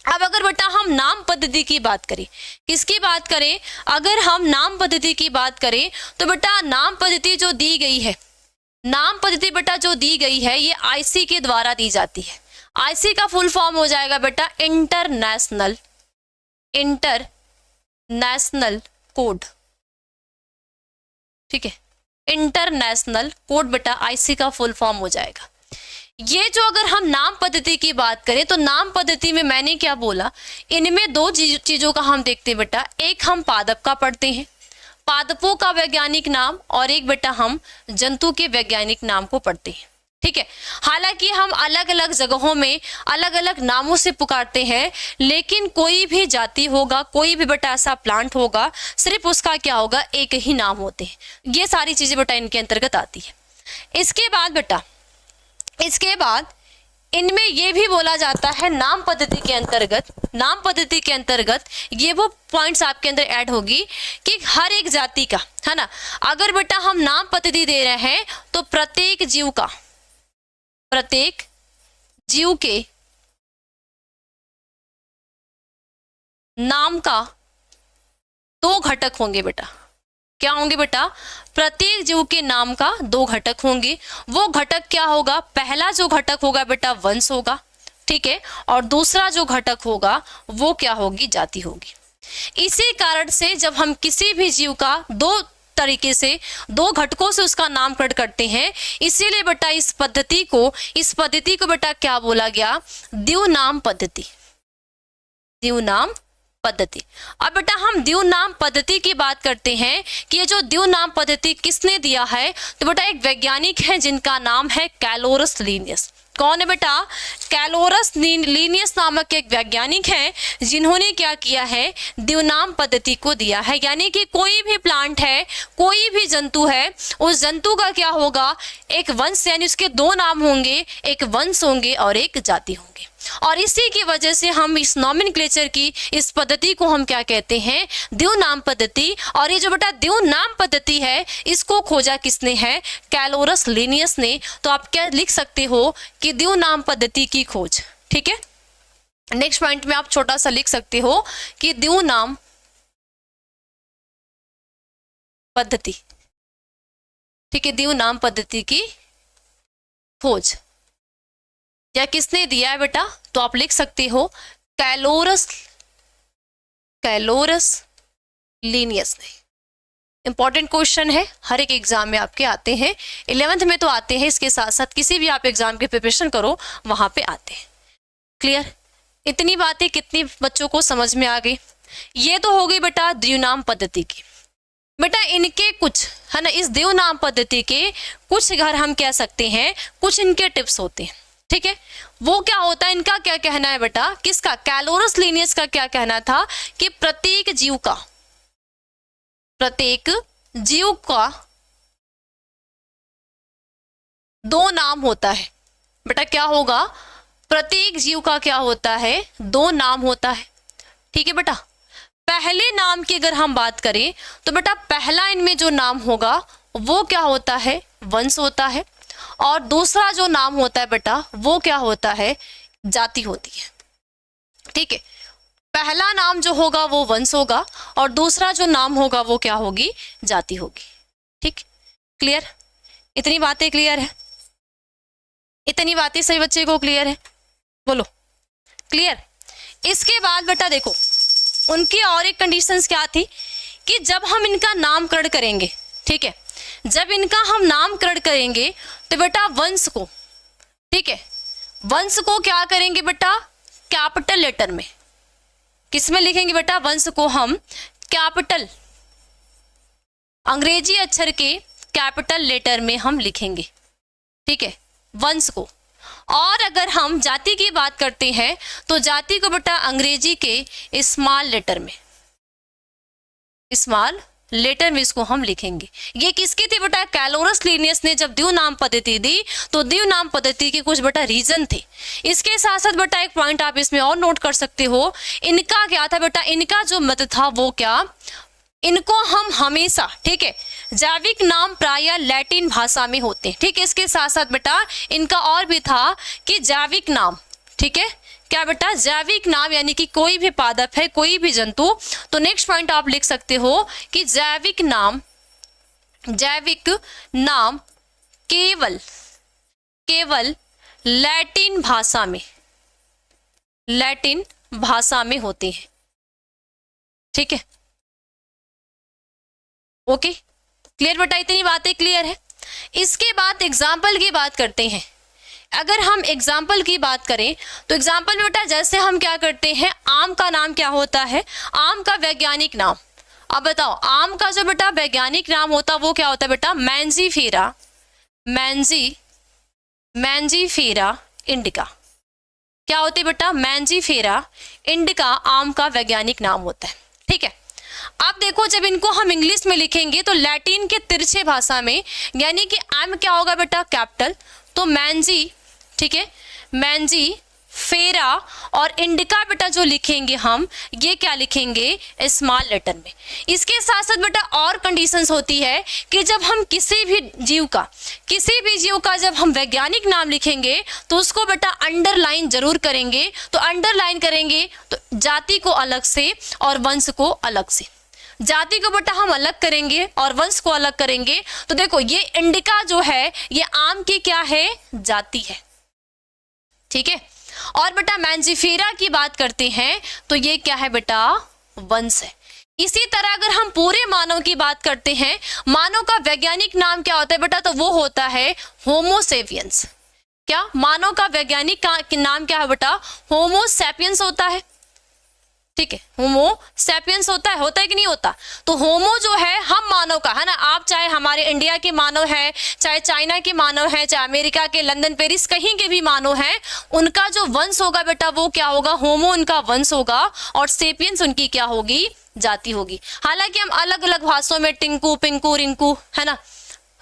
अब अगर बेटा हम नाम पद्धति की बात करें, किसकी बात करें, अगर हम नाम पद्धति की बात करें तो बेटा नाम पद्धति जो दी गई है, नाम पद्धति बेटा जो दी गई है ये आईसी के द्वारा दी जाती है। आईसी का फुल फॉर्म हो जाएगा बेटा इंटरनेशनल कोड। ठीक है, इंटरनेशनल कोड बेटा आईसी का फुल फॉर्म हो जाएगा। ये जो अगर हम नाम पद्धति की बात करें तो नाम पद्धति में मैंने क्या बोला, इनमें 2 चीजों का हम देखते हैं बेटा। एक हम पादप का पढ़ते हैं, पादपों का वैज्ञानिक नाम, और एक बेटा हम जंतु के वैज्ञानिक नाम को पढ़ते हैं। ठीक है। हालांकि हम अलग अलग जगहों में अलग अलग नामों से पुकारते हैं, लेकिन कोई भी जाति होगा, कोई भी बेटा ऐसा प्लांट होगा, सिर्फ उसका क्या होगा, एक ही नाम होते हैं। ये सारी चीजें बेटा इनके अंतर्गत आती है। इसके बाद बेटा, इसके बाद इनमें ये भी बोला जाता है नाम पद्धति के अंतर्गत, नाम पद्धति के अंतर्गत ये वो पॉइंट्स आपके अंदर ऐड होगी कि हर एक जाति का, है ना, अगर बेटा हम नाम पद्धति दे रहे हैं तो प्रत्येक जीव का, प्रत्येक जीव के नाम का दो घटक होंगे बेटा। क्या होंगे बेटा? प्रत्येक जीव के नाम का दो घटक होंगे। वो घटक क्या होगा? पहला जो घटक होगा बेटा वंश होगा, ठीक है, और दूसरा जो घटक होगा वो क्या होगी? जाति होगी। इसी कारण से जब हम किसी भी जीव का दो तरीके से, दो घटकों से उसका नामकरण करते हैं, इसीलिए बेटा इस पद्धति को बेटा क्या बोला गया? द्विनाम पद्धति, द्विनाम पद्धति। अब बेटा हम द्विनाम पद्धति की बात करते हैं कि ये जो द्विनाम पद्धति किसने दिया है, तो बेटा एक वैज्ञानिक है जिनका नाम है कैलोरस लीनियस। कौन है बेटा? कैलोरस लीनियस नामक एक वैज्ञानिक है जिन्होंने क्या किया है? द्विनाम पद्धति को दिया है। यानी कि कोई भी प्लांट है, कोई भी जंतु है, उस जंतु का क्या होगा? एक वंश, यानी उसके दो नाम होंगे, एक वंश होंगे और एक जाति होंगे। और इसी की वजह से हम इस नॉमेनक्लेचर की इस पद्धति को हम क्या कहते हैं? द्विनाम पद्धति। और ये जो बेटा द्विनाम पद्धति है, इसको खोजा किसने है? कैलोरस लीनियस ने। तो आप क्या लिख सकते हो कि द्विनाम पद्धति की खोज, ठीक है। नेक्स्ट पॉइंट में आप छोटा सा लिख सकते हो कि द्विनाम पद्धति, ठीक है, द्विनाम पद्धति की खोज या किसने दिया है बेटा? तो आप लिख सकते हो कैलोरस लीनियस ने। इंपॉर्टेंट क्वेश्चन है, हर एक एग्जाम में आपके आते हैं, 11th में तो आते हैं, इसके साथ साथ किसी भी आप एग्जाम की प्रिपरेशन करो वहां पे आते हैं। क्लियर? इतनी बातें कितनी बच्चों को समझ में आ गई? ये तो हो गई बेटा द्विनाम पद्धति की। बेटा इनके कुछ, है ना, इस द्विनाम पद्धति के कुछ घर हम कह सकते हैं, कुछ इनके टिप्स होते हैं, ठीक है। वो क्या होता है? इनका क्या कहना है बेटा? किसका? कैलोरस लीनियस का क्या कहना था कि प्रत्येक जीव का दो नाम होता है। बेटा क्या होगा? प्रत्येक जीव का क्या होता है? दो नाम होता है, ठीक है बेटा। पहले नाम की अगर हम बात करें तो बेटा पहला इनमें जो नाम होगा वो क्या होता है? वंश होता है। और दूसरा जो नाम होता है बेटा वो क्या होता है? जाति होती है, ठीक है। पहला नाम जो होगा वो वंश होगा और दूसरा जो नाम होगा वो क्या होगी? जाति होगी, ठीक। क्लियर? इतनी बातें क्लियर है? इतनी बातें सही बच्चे को क्लियर है? बोलो क्लियर। इसके बाद बेटा देखो उनकी और एक कंडीशंस क्या थी कि जब हम इनका नामकरण करेंगे, ठीक है, जब इनका हम नामकरण करेंगे तो बेटा वंश को, ठीक है, वंश को क्या करेंगे बेटा? कैपिटल लेटर में। किसमें लिखेंगे बेटा? वंश को हम कैपिटल, अंग्रेजी अक्षर के कैपिटल लेटर में हम लिखेंगे, ठीक है, वंश को। और अगर हम जाति की बात करते हैं तो जाति को बेटा अंग्रेजी के स्मॉल लेटर में, स्मॉल लेटर में इसको हम लिखेंगे। ये किसकी थी बेटा? कैलोरस लीनियस ने जब द्विनाम पद्धति दी तो द्विनाम पद्धति के कुछ बेटा रीजन थे। इसके साथ साथ बेटा एक पॉइंट आप इसमें और नोट कर सकते हो, इनका क्या था बेटा? इनका जो मत था वो क्या? इनको हम हमेशा, ठीक है, जैविक नाम प्रायः लैटिन भाषा में होते हैं, ठीक है। इसके साथ साथ बेटा इनका और भी था कि जैविक नाम, ठीक है, क्या बेटा? जैविक नाम, यानी कि कोई भी पादप है, कोई भी जंतु, तो नेक्स्ट पॉइंट आप लिख सकते हो कि जैविक नाम केवल लैटिन भाषा में होते हैं, ठीक है। ओके क्लियर बेटा? इतनी बातें क्लियर है। इसके बाद एग्जाम्पल की बात करते हैं। अगर हम एग्जाम्पल की बात करें तो एग्जाम्पल में बेटा जैसे हम क्या करते हैं, आम का नाम क्या होता है? आम का वैज्ञानिक नाम, अब बताओ आम का जो बेटा वैज्ञानिक नाम होता है वो क्या होता है बेटा? Mangifera Mangifera indica. क्या होती है बेटा? मैंजीफेरा इंडिका आम का वैज्ञानिक नाम होता है। ठीक है, अब देखो जब इनको हम इंग्लिश में लिखेंगे तो लैटिन के तिरछे भाषा में, यानी कि एम क्या होगा बेटा? कैपिटल, तो मैंजी, ठीक है, मैंजी फेरा, और इंडिका बेटा जो लिखेंगे हम, ये क्या लिखेंगे? स्मॉल लेटर में। इसके साथ साथ बेटा और कंडीशंस होती है कि जब हम किसी भी जीव का जब हम वैज्ञानिक नाम लिखेंगे तो उसको बेटा अंडरलाइन जरूर करेंगे। तो अंडरलाइन करेंगे तो जाति को अलग से और वंश को अलग से। जाति को बेटा हम अलग करेंगे और वंश को अलग करेंगे। तो देखो ये इंडिका जो है ये आम की क्या है? जाति है। ठीक है, और बेटा मैंजीफेरा की बात करते हैं तो ये क्या है बेटा? वंश है। इसी तरह अगर हम पूरे मानव की बात करते हैं, मानव का वैज्ञानिक नाम क्या होता है बेटा? तो वो होता है होमो सेपियंस। क्या मानव का वैज्ञानिक नाम क्या है बेटा? होमो सेपियंस होता है। ठीक है, होमो सैपियंस होता है कि नहीं होता? तो होमो जो है हम मानव का है ना, आप चाहे हमारे इंडिया के मानव है, चाहे चाइना के मानव है, चाहे अमेरिका के लंदन पेरिस कहीं के भी मानव हैं, उनका जो वंश होगा बेटा वो क्या होगा? होमो उनका वंश होगा और सेपियंस उनकी क्या होगी? जाति होगी। हालांकि हम अलग अलग भाषाओं में टिंकू पिंकू रिंकू है ना,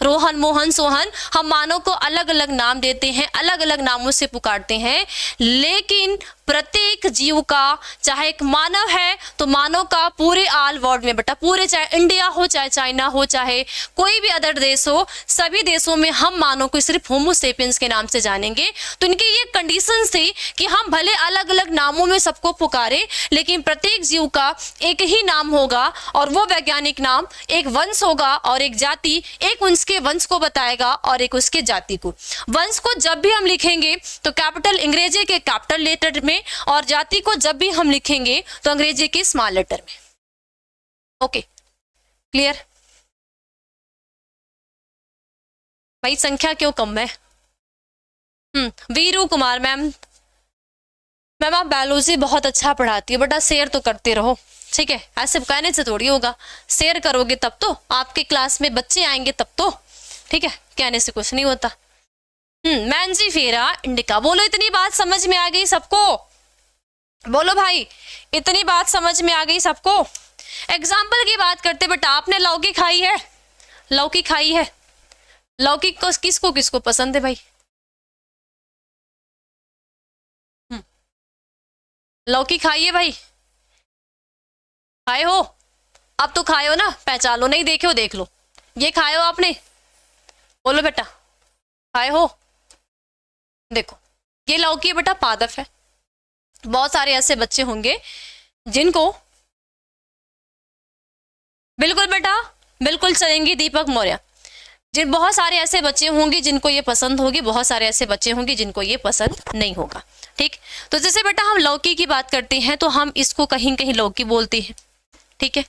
रोहन मोहन सोहन, हम मानव को अलग अलग नाम देते हैं, अलग अलग नामों से पुकारते हैं, लेकिन प्रत्येक जीव का, चाहे एक मानव है तो मानव का पूरे ऑल वर्ल्ड में बेटा, पूरे चाहे इंडिया हो, चाहे चाइना हो, चाहे कोई भी अदर देश हो, सभी देशों में हम मानव को सिर्फ होमो सेपियंस के नाम से जानेंगे। तो इनकी ये कंडीशन थी कि हम भले अलग अलग नामों में सबको पुकारे, लेकिन प्रत्येक जीव का एक ही नाम होगा और वो वैज्ञानिक नाम एक वंश होगा और एक जाति, एक उसके वंश को बताएगा और एक उसके जाति को। वंश को जब भी हम लिखेंगे तो कैपिटल अंग्रेजी के कैपिटल लेटर में, और जाति को जब भी हम लिखेंगे तो अंग्रेजी के स्मॉल लेटर में। Okay, clear? भाई संख्या क्यों कम है? वीरू कुमार मैम आप बायोलॉजी बहुत अच्छा पढ़ाती है, बेटा शेयर तो करते रहो। ठीक है, ऐसे कहने से थोड़ी होगा, शेयर करोगे तब तो आपके क्लास में बच्चे आएंगे तब तो। ठीक है, कहने से कुछ नहीं होता। मैंजीफेरा इंडिका, बोलो इतनी बात समझ में आ गई सबको? बोलो भाई, इतनी बात समझ में आ गई सबको? एग्जाम्पल की बात करते बेटा, आपने लौकी खाई है? लौकी खाई है? लौकी को किसको किसको पसंद है भाई? लौकी खाइए भाई, खाए हो? अब तो खाए हो ना, पहचान लो, नहीं देखे हो देख लो। ये खाए हो आपने? बोलो बेटा, खाए हो? देखो ये लौकी बेटा पादप है। बहुत सारे ऐसे बच्चे होंगे जिनको, बिल्कुल बेटा बिल्कुल चलेंगे दीपक मौर्य, जिन बहुत सारे ऐसे बच्चे होंगे जिनको ये पसंद होगी, बहुत सारे ऐसे बच्चे होंगे जिनको ये पसंद नहीं होगा। ठीक, तो जैसे बेटा हम लौकी की बात करते हैं तो हम इसको कहीं कहीं लौकी बोलते हैं। ठीक है,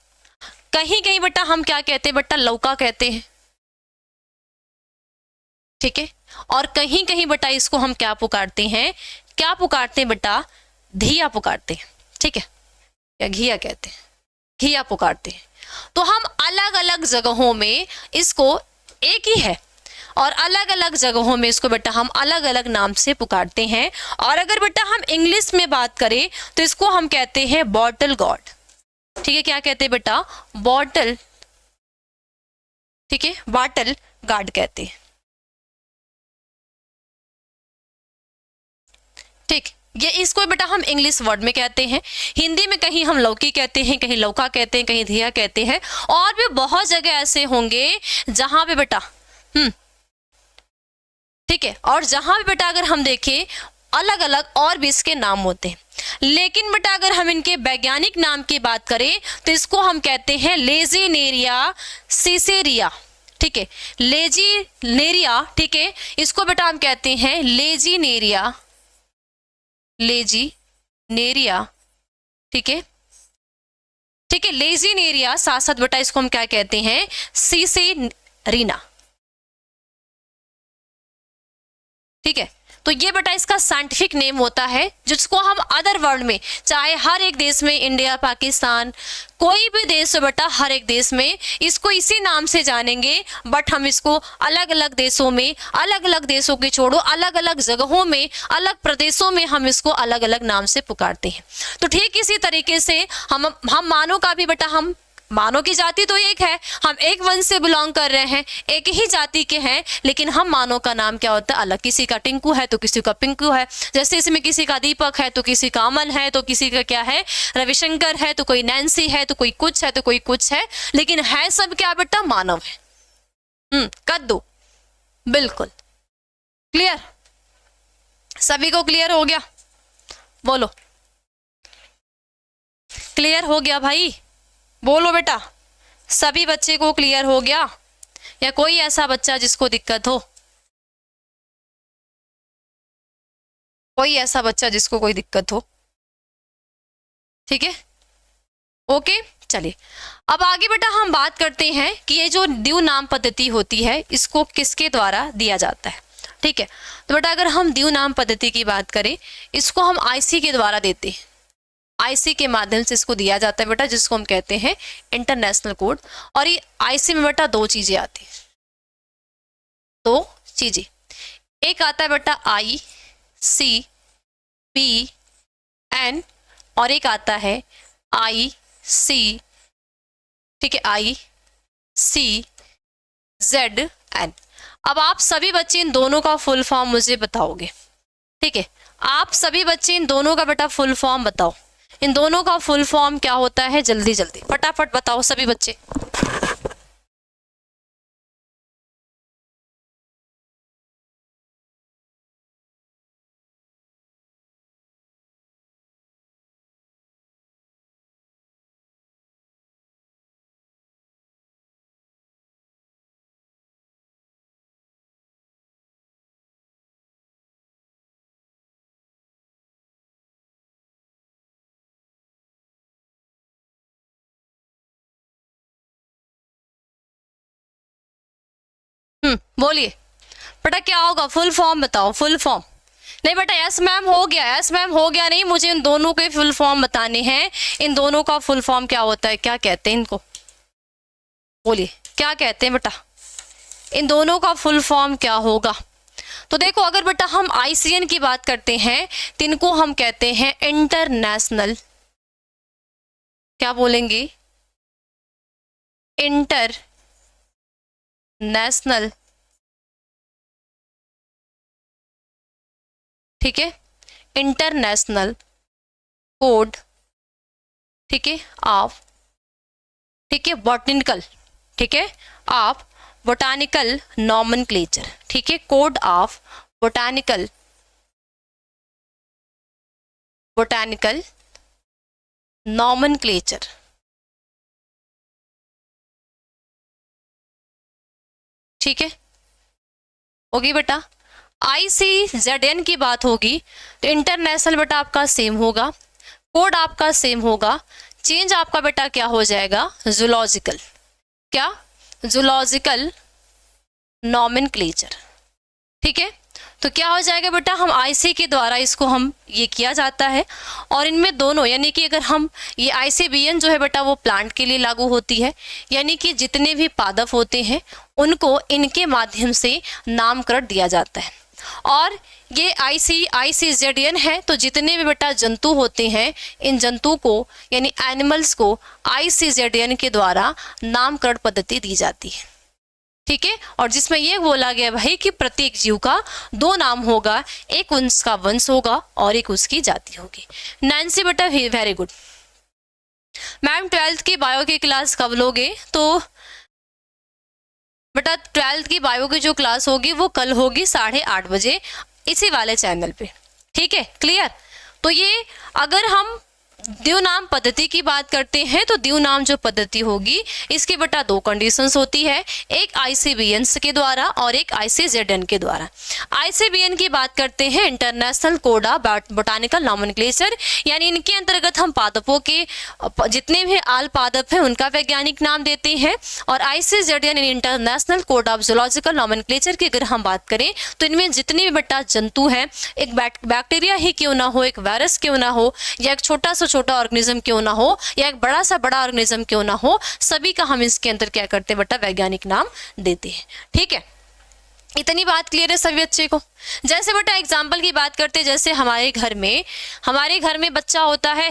कहीं कहीं बेटा हम क्या कहते हैं बेटा? लौका कहते हैं। ठीक है, और कहीं कहीं बेटा इसको हम क्या पुकारते हैं? क्या पुकारते हैं बेटा? धिया पुकारते हैं। ठीक है, या घिया कहते हैं, घिया पुकारते हैं। तो हम अलग अलग जगहों में इसको एक ही है और अलग अलग जगहों में इसको बेटा हम अलग अलग नाम से पुकारते हैं। और अगर बेटा हम इंग्लिश में बात करें तो इसको हम कहते हैं बॉटल गॉड। ठीक है, क्या कहते हैं बेटा? बॉटल, ठीक है, बॉटल गार्ड कहते हैं। ठीक, ये इसको बेटा हम इंग्लिश वर्ड में कहते हैं। हिंदी में कहीं हम लौकी कहते हैं, कहीं लौका कहते हैं, कहीं धिया कहते हैं, और भी बहुत जगह ऐसे होंगे जहां पे बेटा ठीक है, और जहां भी बेटा अगर हम देखें अलग अलग और भी इसके नाम होते हैं। लेकिन बेटा अगर हम इनके वैज्ञानिक नाम की बात करें तो इसको हम कहते हैं लेजीनेरिया सिसेरिया। ठीक है, लेजीनेरिया, ठीक है, इसको बेटा हम कहते हैं लेजीनेरिया, लेजीनेरिया। ठीक है, ठीक है, लेजीनेरिया, साथ साथ बेटा इसको हम क्या कहते हैं? सिसेरिना। ठीक है, तो ये बेटा इसका साइंटिफिक नेम होता है, जिसको हम अदर वर्ल्ड में, चाहे हर एक देश में, इंडिया, पाकिस्तान, कोई भी देश हो बेटा, हर एक देश में इसको इसी नाम से जानेंगे, बट हम इसको अलग अलग देशों में, अलग अलग देशों के छोड़ो, अलग अलग जगहों में, अलग प्रदेशों में हम इसको अलग अलग नाम से पुकारते हैं। तो ठीक इसी तरीके से हम मानव का भी बेटा, हम मानव की जाति तो एक है, हम एक वंश से बिलोंग कर रहे हैं, एक ही जाति के हैं, लेकिन हम मानव का नाम क्या होता है अलग, किसी का टिंकू है तो किसी का पिंकू है, जैसे इसमें किसी का दीपक है तो किसी का अमन है, तो किसी का क्या है रविशंकर है, तो कोई नैन्सी है, तो कोई कुछ है, तो कोई कुछ है, लेकिन है सब क्या बेटा मानव है। कर दो, बिल्कुल क्लियर, सभी को क्लियर हो गया, बोलो क्लियर हो गया भाई, बोलो बेटा, सभी बच्चे को क्लियर हो गया या कोई ऐसा बच्चा जिसको दिक्कत हो, कोई ऐसा बच्चा जिसको कोई दिक्कत हो, ठीक है, ओके। चलिए अब आगे बेटा हम बात करते हैं कि ये जो द्विव नाम पद्धति होती है इसको किसके द्वारा दिया जाता है, ठीक है। तो बेटा अगर हम द्विव नाम पद्धति की बात करें, इसको हम आईसी के द्वारा देते हैं, आईसी के माध्यम से इसको दिया जाता है बेटा, जिसको हम कहते हैं इंटरनेशनल कोड। और ये आईसी में बेटा दो चीजें आती हैं, दो चीजें, एक आता है बेटा ICPN और एक आता है IC, ठीक है, ICZN। अब आप सभी बच्चे इन दोनों का फुल फॉर्म मुझे बताओगे, ठीक है, आप सभी बच्चे इन दोनों का बेटा फुल फॉर्म बताओ, इन दोनों का फुल फॉर्म क्या होता है, जल्दी जल्दी फटाफट बताओ सभी बच्चे। बोलिए बेटा क्या होगा, फुल फॉर्म बताओ, फुल फॉर्म। नहीं बेटा यस मैम हो गया, यस मैम हो गया, नहीं मुझे इन दोनों के फुल फॉर्म बताने हैं, इन दोनों का फुल फॉर्म क्या होता है, क्या कहते हैं इनको, बोलिए क्या कहते हैं बेटा, इन दोनों का फुल फॉर्म क्या होगा। तो देखो अगर बेटा हम ICN की बात करते हैं तो इनको हम कहते हैं इंटरनेशनल, क्या बोलेंगे, इंटरनेशनल, ठीक है, इंटरनेशनल कोड, ठीक है, ऑफ, ठीक है, बॉटनिकल, ठीक है, ऑफ बोटानिकल नॉमेनक्लेचर, ठीक है, कोड ऑफ बोटानिकल नॉमेनक्लेचर, ठीक है, होगी बेटा। ICZN की बात होगी तो इंटरनेशनल बेटा आपका सेम होगा, कोड आपका सेम होगा, चेंज आपका बेटा क्या हो जाएगा, जूलॉजिकल, क्या, जूलॉजिकल नॉमेनक्लेचर, ठीक है। तो क्या हो जाएगा बेटा, हम IC के द्वारा इसको हम ये किया जाता है, और इनमें दोनों यानी कि अगर हम ये ICBN जो है बेटा वो प्लांट के लिए लागू होती है, यानी कि जितने भी पादप होते हैं उनको इनके माध्यम से नामकरण दिया जाता है, और ये ICZN है तो जितने भी बेटा जंतु होते हैं इन जंतु को यानी एनिमल्स को ICZN के द्वारा नामकरण पद्धति दी जाती है, ठीक है। और जिसमें ये बोला गया भाई कि प्रत्येक जीव का दो नाम होगा, एक उसका वंश होगा और एक उसकी जाति होगी। नैन्सी बेटा वेरी गुड। मैम 12th की बायो की क्लास कब लोगे, तो बेटा 12th की बायो की जो क्लास होगी वो कल होगी 8:30 बजे इसी वाले चैनल पे, ठीक है, क्लियर। तो ये अगर हम द्विनाम पद्धति की बात करते हैं तो द्विनाम जो पद्धति होगी इसकी बेटा दो कंडीशंस होती है, एक आईसीबीएन के द्वारा और एक आईसीजेडएन के द्वारा। आईसीबीएन की बात करते हैं, international code of botanical nomenclature, यानी इनके अंतर्गत हम पादपों के जितने भी आल पादप हैं उनका वैज्ञानिक नाम देते हैं। और ICZN international code of zoological nomenclature की अगर हम बात करें तो इनमें जितने भी बेटा जंतु हैं, एक बैक्टीरिया ही क्यों ना हो, एक वायरस क्यों ना हो, या एक छोटा सा छोटा ऑर्गेनिज्म क्यों ना हो, या एक बड़ा सा बड़ा ऑर्गेनिज्म क्यों ना हो, सभी का हम इसके अंदर क्या करते हैं बेटा, वैज्ञानिक नाम देते हैं। ठीक है, इतनी बात क्लियर है सभी बच्चे को। जैसे बेटा एग्जाम्पल की बात करते हैं, जैसे हमारे घर में बच्चा होता है,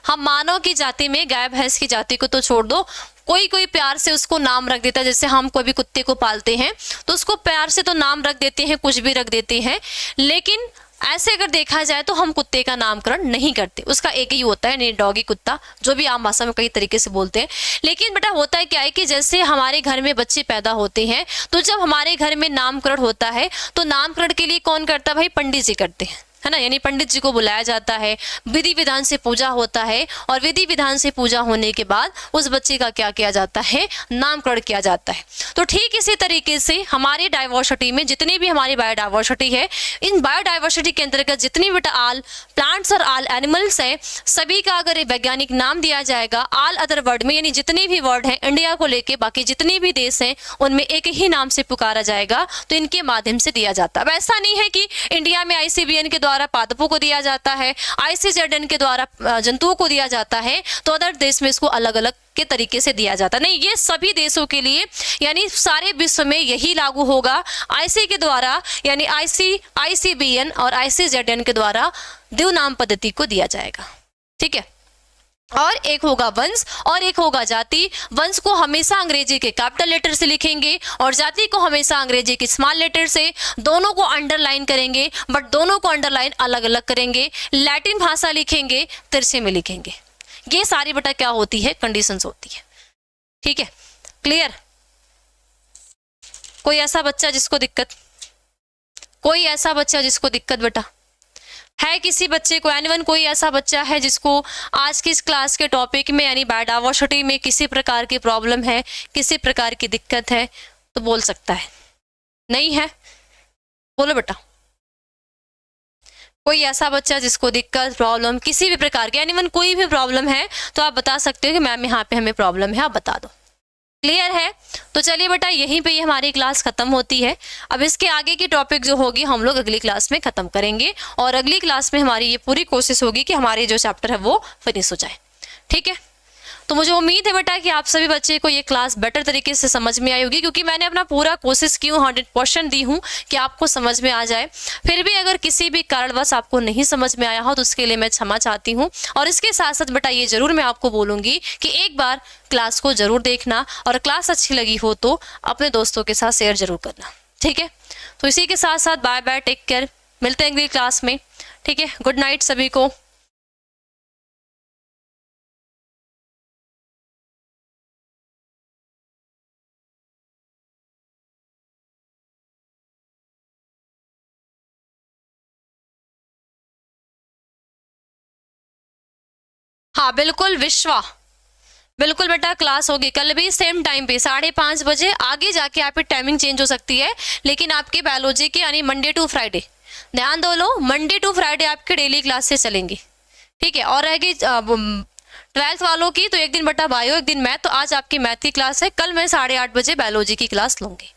हम मानव की जाति में, गाय भैंस की जाति को तो छोड़ दो, कोई प्यार से उसको नाम रख देता है। जैसे हम कोई भी कुत्ते को पालते हैं तो उसको प्यार से तो नाम रख देते हैं, कुछ भी रख देते हैं, लेकिन ऐसे अगर देखा जाए तो हम कुत्ते का नामकरण नहीं करते, उसका एक ही होता है, नहीं डॉगी, कुत्ता, जो भी आम भाषा में कई तरीके से बोलते हैं। लेकिन बेटा होता है क्या है कि जैसे हमारे घर में बच्चे पैदा होते हैं तो जब हमारे घर में नामकरण होता है तो नामकरण के लिए कौन करता है भाई, पंडित जी करते हैं, है ना, यानी पंडित जी को बुलाया जाता है, विधि विधान से पूजा होता है, और विधि विधान से पूजा होने के बाद उस बच्चे का क्या किया जाता है, नामकरण किया जाता है। तो ठीक इसी तरीके से हमारी डाइवर्सिटी में जितनी भी हमारी बायोडाइवर्सिटी है, इन बायोडाइवर्सिटी के अंतर्गत जितनी बेटा आल प्लांट्स और आल एनिमल्स है, सभी का अगर वैज्ञानिक नाम दिया जाएगा आल अदर वर्ड में, यानी जितने भी वर्ड हैं इंडिया को लेके बाकी जितने भी देश हैं उनमें एक ही नाम से पुकारा जाएगा, तो इनके माध्यम से दिया जाता है। अब ऐसा नहीं है कि इंडिया में आईसीबीएन के द्वारा पादपों को दिया जाता है, आईसीजेडएन के द्वारा जंतुओं को दिया जाता है, तो अदर देश में इसको अलग अलग के तरीके से दिया जाता नहीं, ये सभी देशों के लिए, यानी सारे विश्व में यही लागू होगा। आईसी के द्वारा यानी आईसीबीएन और आईसीजेडएन के द्वारा द्विनाम पद्धति को दिया जाएगा। ठीक है, और एक होगा वंश और एक होगा जाति। वंश को हमेशा अंग्रेजी के कैपिटल लेटर से लिखेंगे और जाति को हमेशा अंग्रेजी के स्मॉल लेटर से, दोनों को अंडरलाइन करेंगे, बट दोनों को अंडरलाइन अलग अलग करेंगे। लैटिन भाषा लिखेंगे, तिरछे में लिखेंगे। ये सारी बेटा क्या होती है, कंडीशंस होती है। ठीक है, क्लियर। कोई ऐसा बच्चा जिसको दिक्कत बेटा है, किसी बच्चे को, एनीवन, कोई ऐसा बच्चा है जिसको आज की इस क्लास के टॉपिक में यानी बायोडाइवर्सिटी में किसी प्रकार की प्रॉब्लम है, किसी प्रकार की दिक्कत है, तो बोल सकता है। नहीं है, बोलो बेटा। कोई ऐसा बच्चा जिसको दिक्कत, प्रॉब्लम किसी भी प्रकार की, एनीवन कोई भी प्रॉब्लम है तो आप बता सकते हो कि मैम यहाँ पे हमें प्रॉब्लम है, आप बता दो। क्लियर है? तो चलिए बेटा यहीं पे हमारी क्लास खत्म होती है। अब इसके आगे की टॉपिक जो होगी हम लोग अगली क्लास में खत्म करेंगे, और अगली क्लास में हमारी ये पूरी कोशिश होगी कि हमारी जो चैप्टर है वो फिनिश हो जाए। ठीक है, तो मुझे उम्मीद है बेटा कि आप सभी बच्चे को ये क्लास बेटर तरीके से समझ में आई होगी, क्योंकि मैंने अपना पूरा कोशिश की हूँ, 100% दी हूँ कि आपको समझ में आ जाए। फिर भी अगर किसी भी कारणवश आपको नहीं समझ में आया हो तो उसके लिए मैं क्षमा चाहती हूँ। और इसके साथ साथ बेटा ये जरूर मैं आपको बोलूँगी कि एक बार क्लास को जरूर देखना, और क्लास अच्छी लगी हो तो अपने दोस्तों के साथ शेयर जरूर करना। ठीक है, तो इसी के साथ साथ बाय बाय, टेक केयर, मिलते हैं अगली क्लास में। ठीक है, गुड नाइट सभी को। हाँ बिल्कुल विश्वा, बिल्कुल बेटा क्लास होगी कल भी सेम टाइम पे 5:30 बजे। आगे जाके आपकी टाइमिंग चेंज हो सकती है, लेकिन आपके बायोलॉजी के यानी मंडे टू फ्राइडे, ध्यान दो लो, मंडे टू फ्राइडे आपके डेली क्लासेस चलेंगी। ठीक है, और रहेगी 12th वालों की तो एक दिन बेटा बायो, एक दिन मैथ। तो आज आपकी मैथ की क्लास है, कल मैं 8:30 बजे बायोलॉजी की क्लास लूंगी।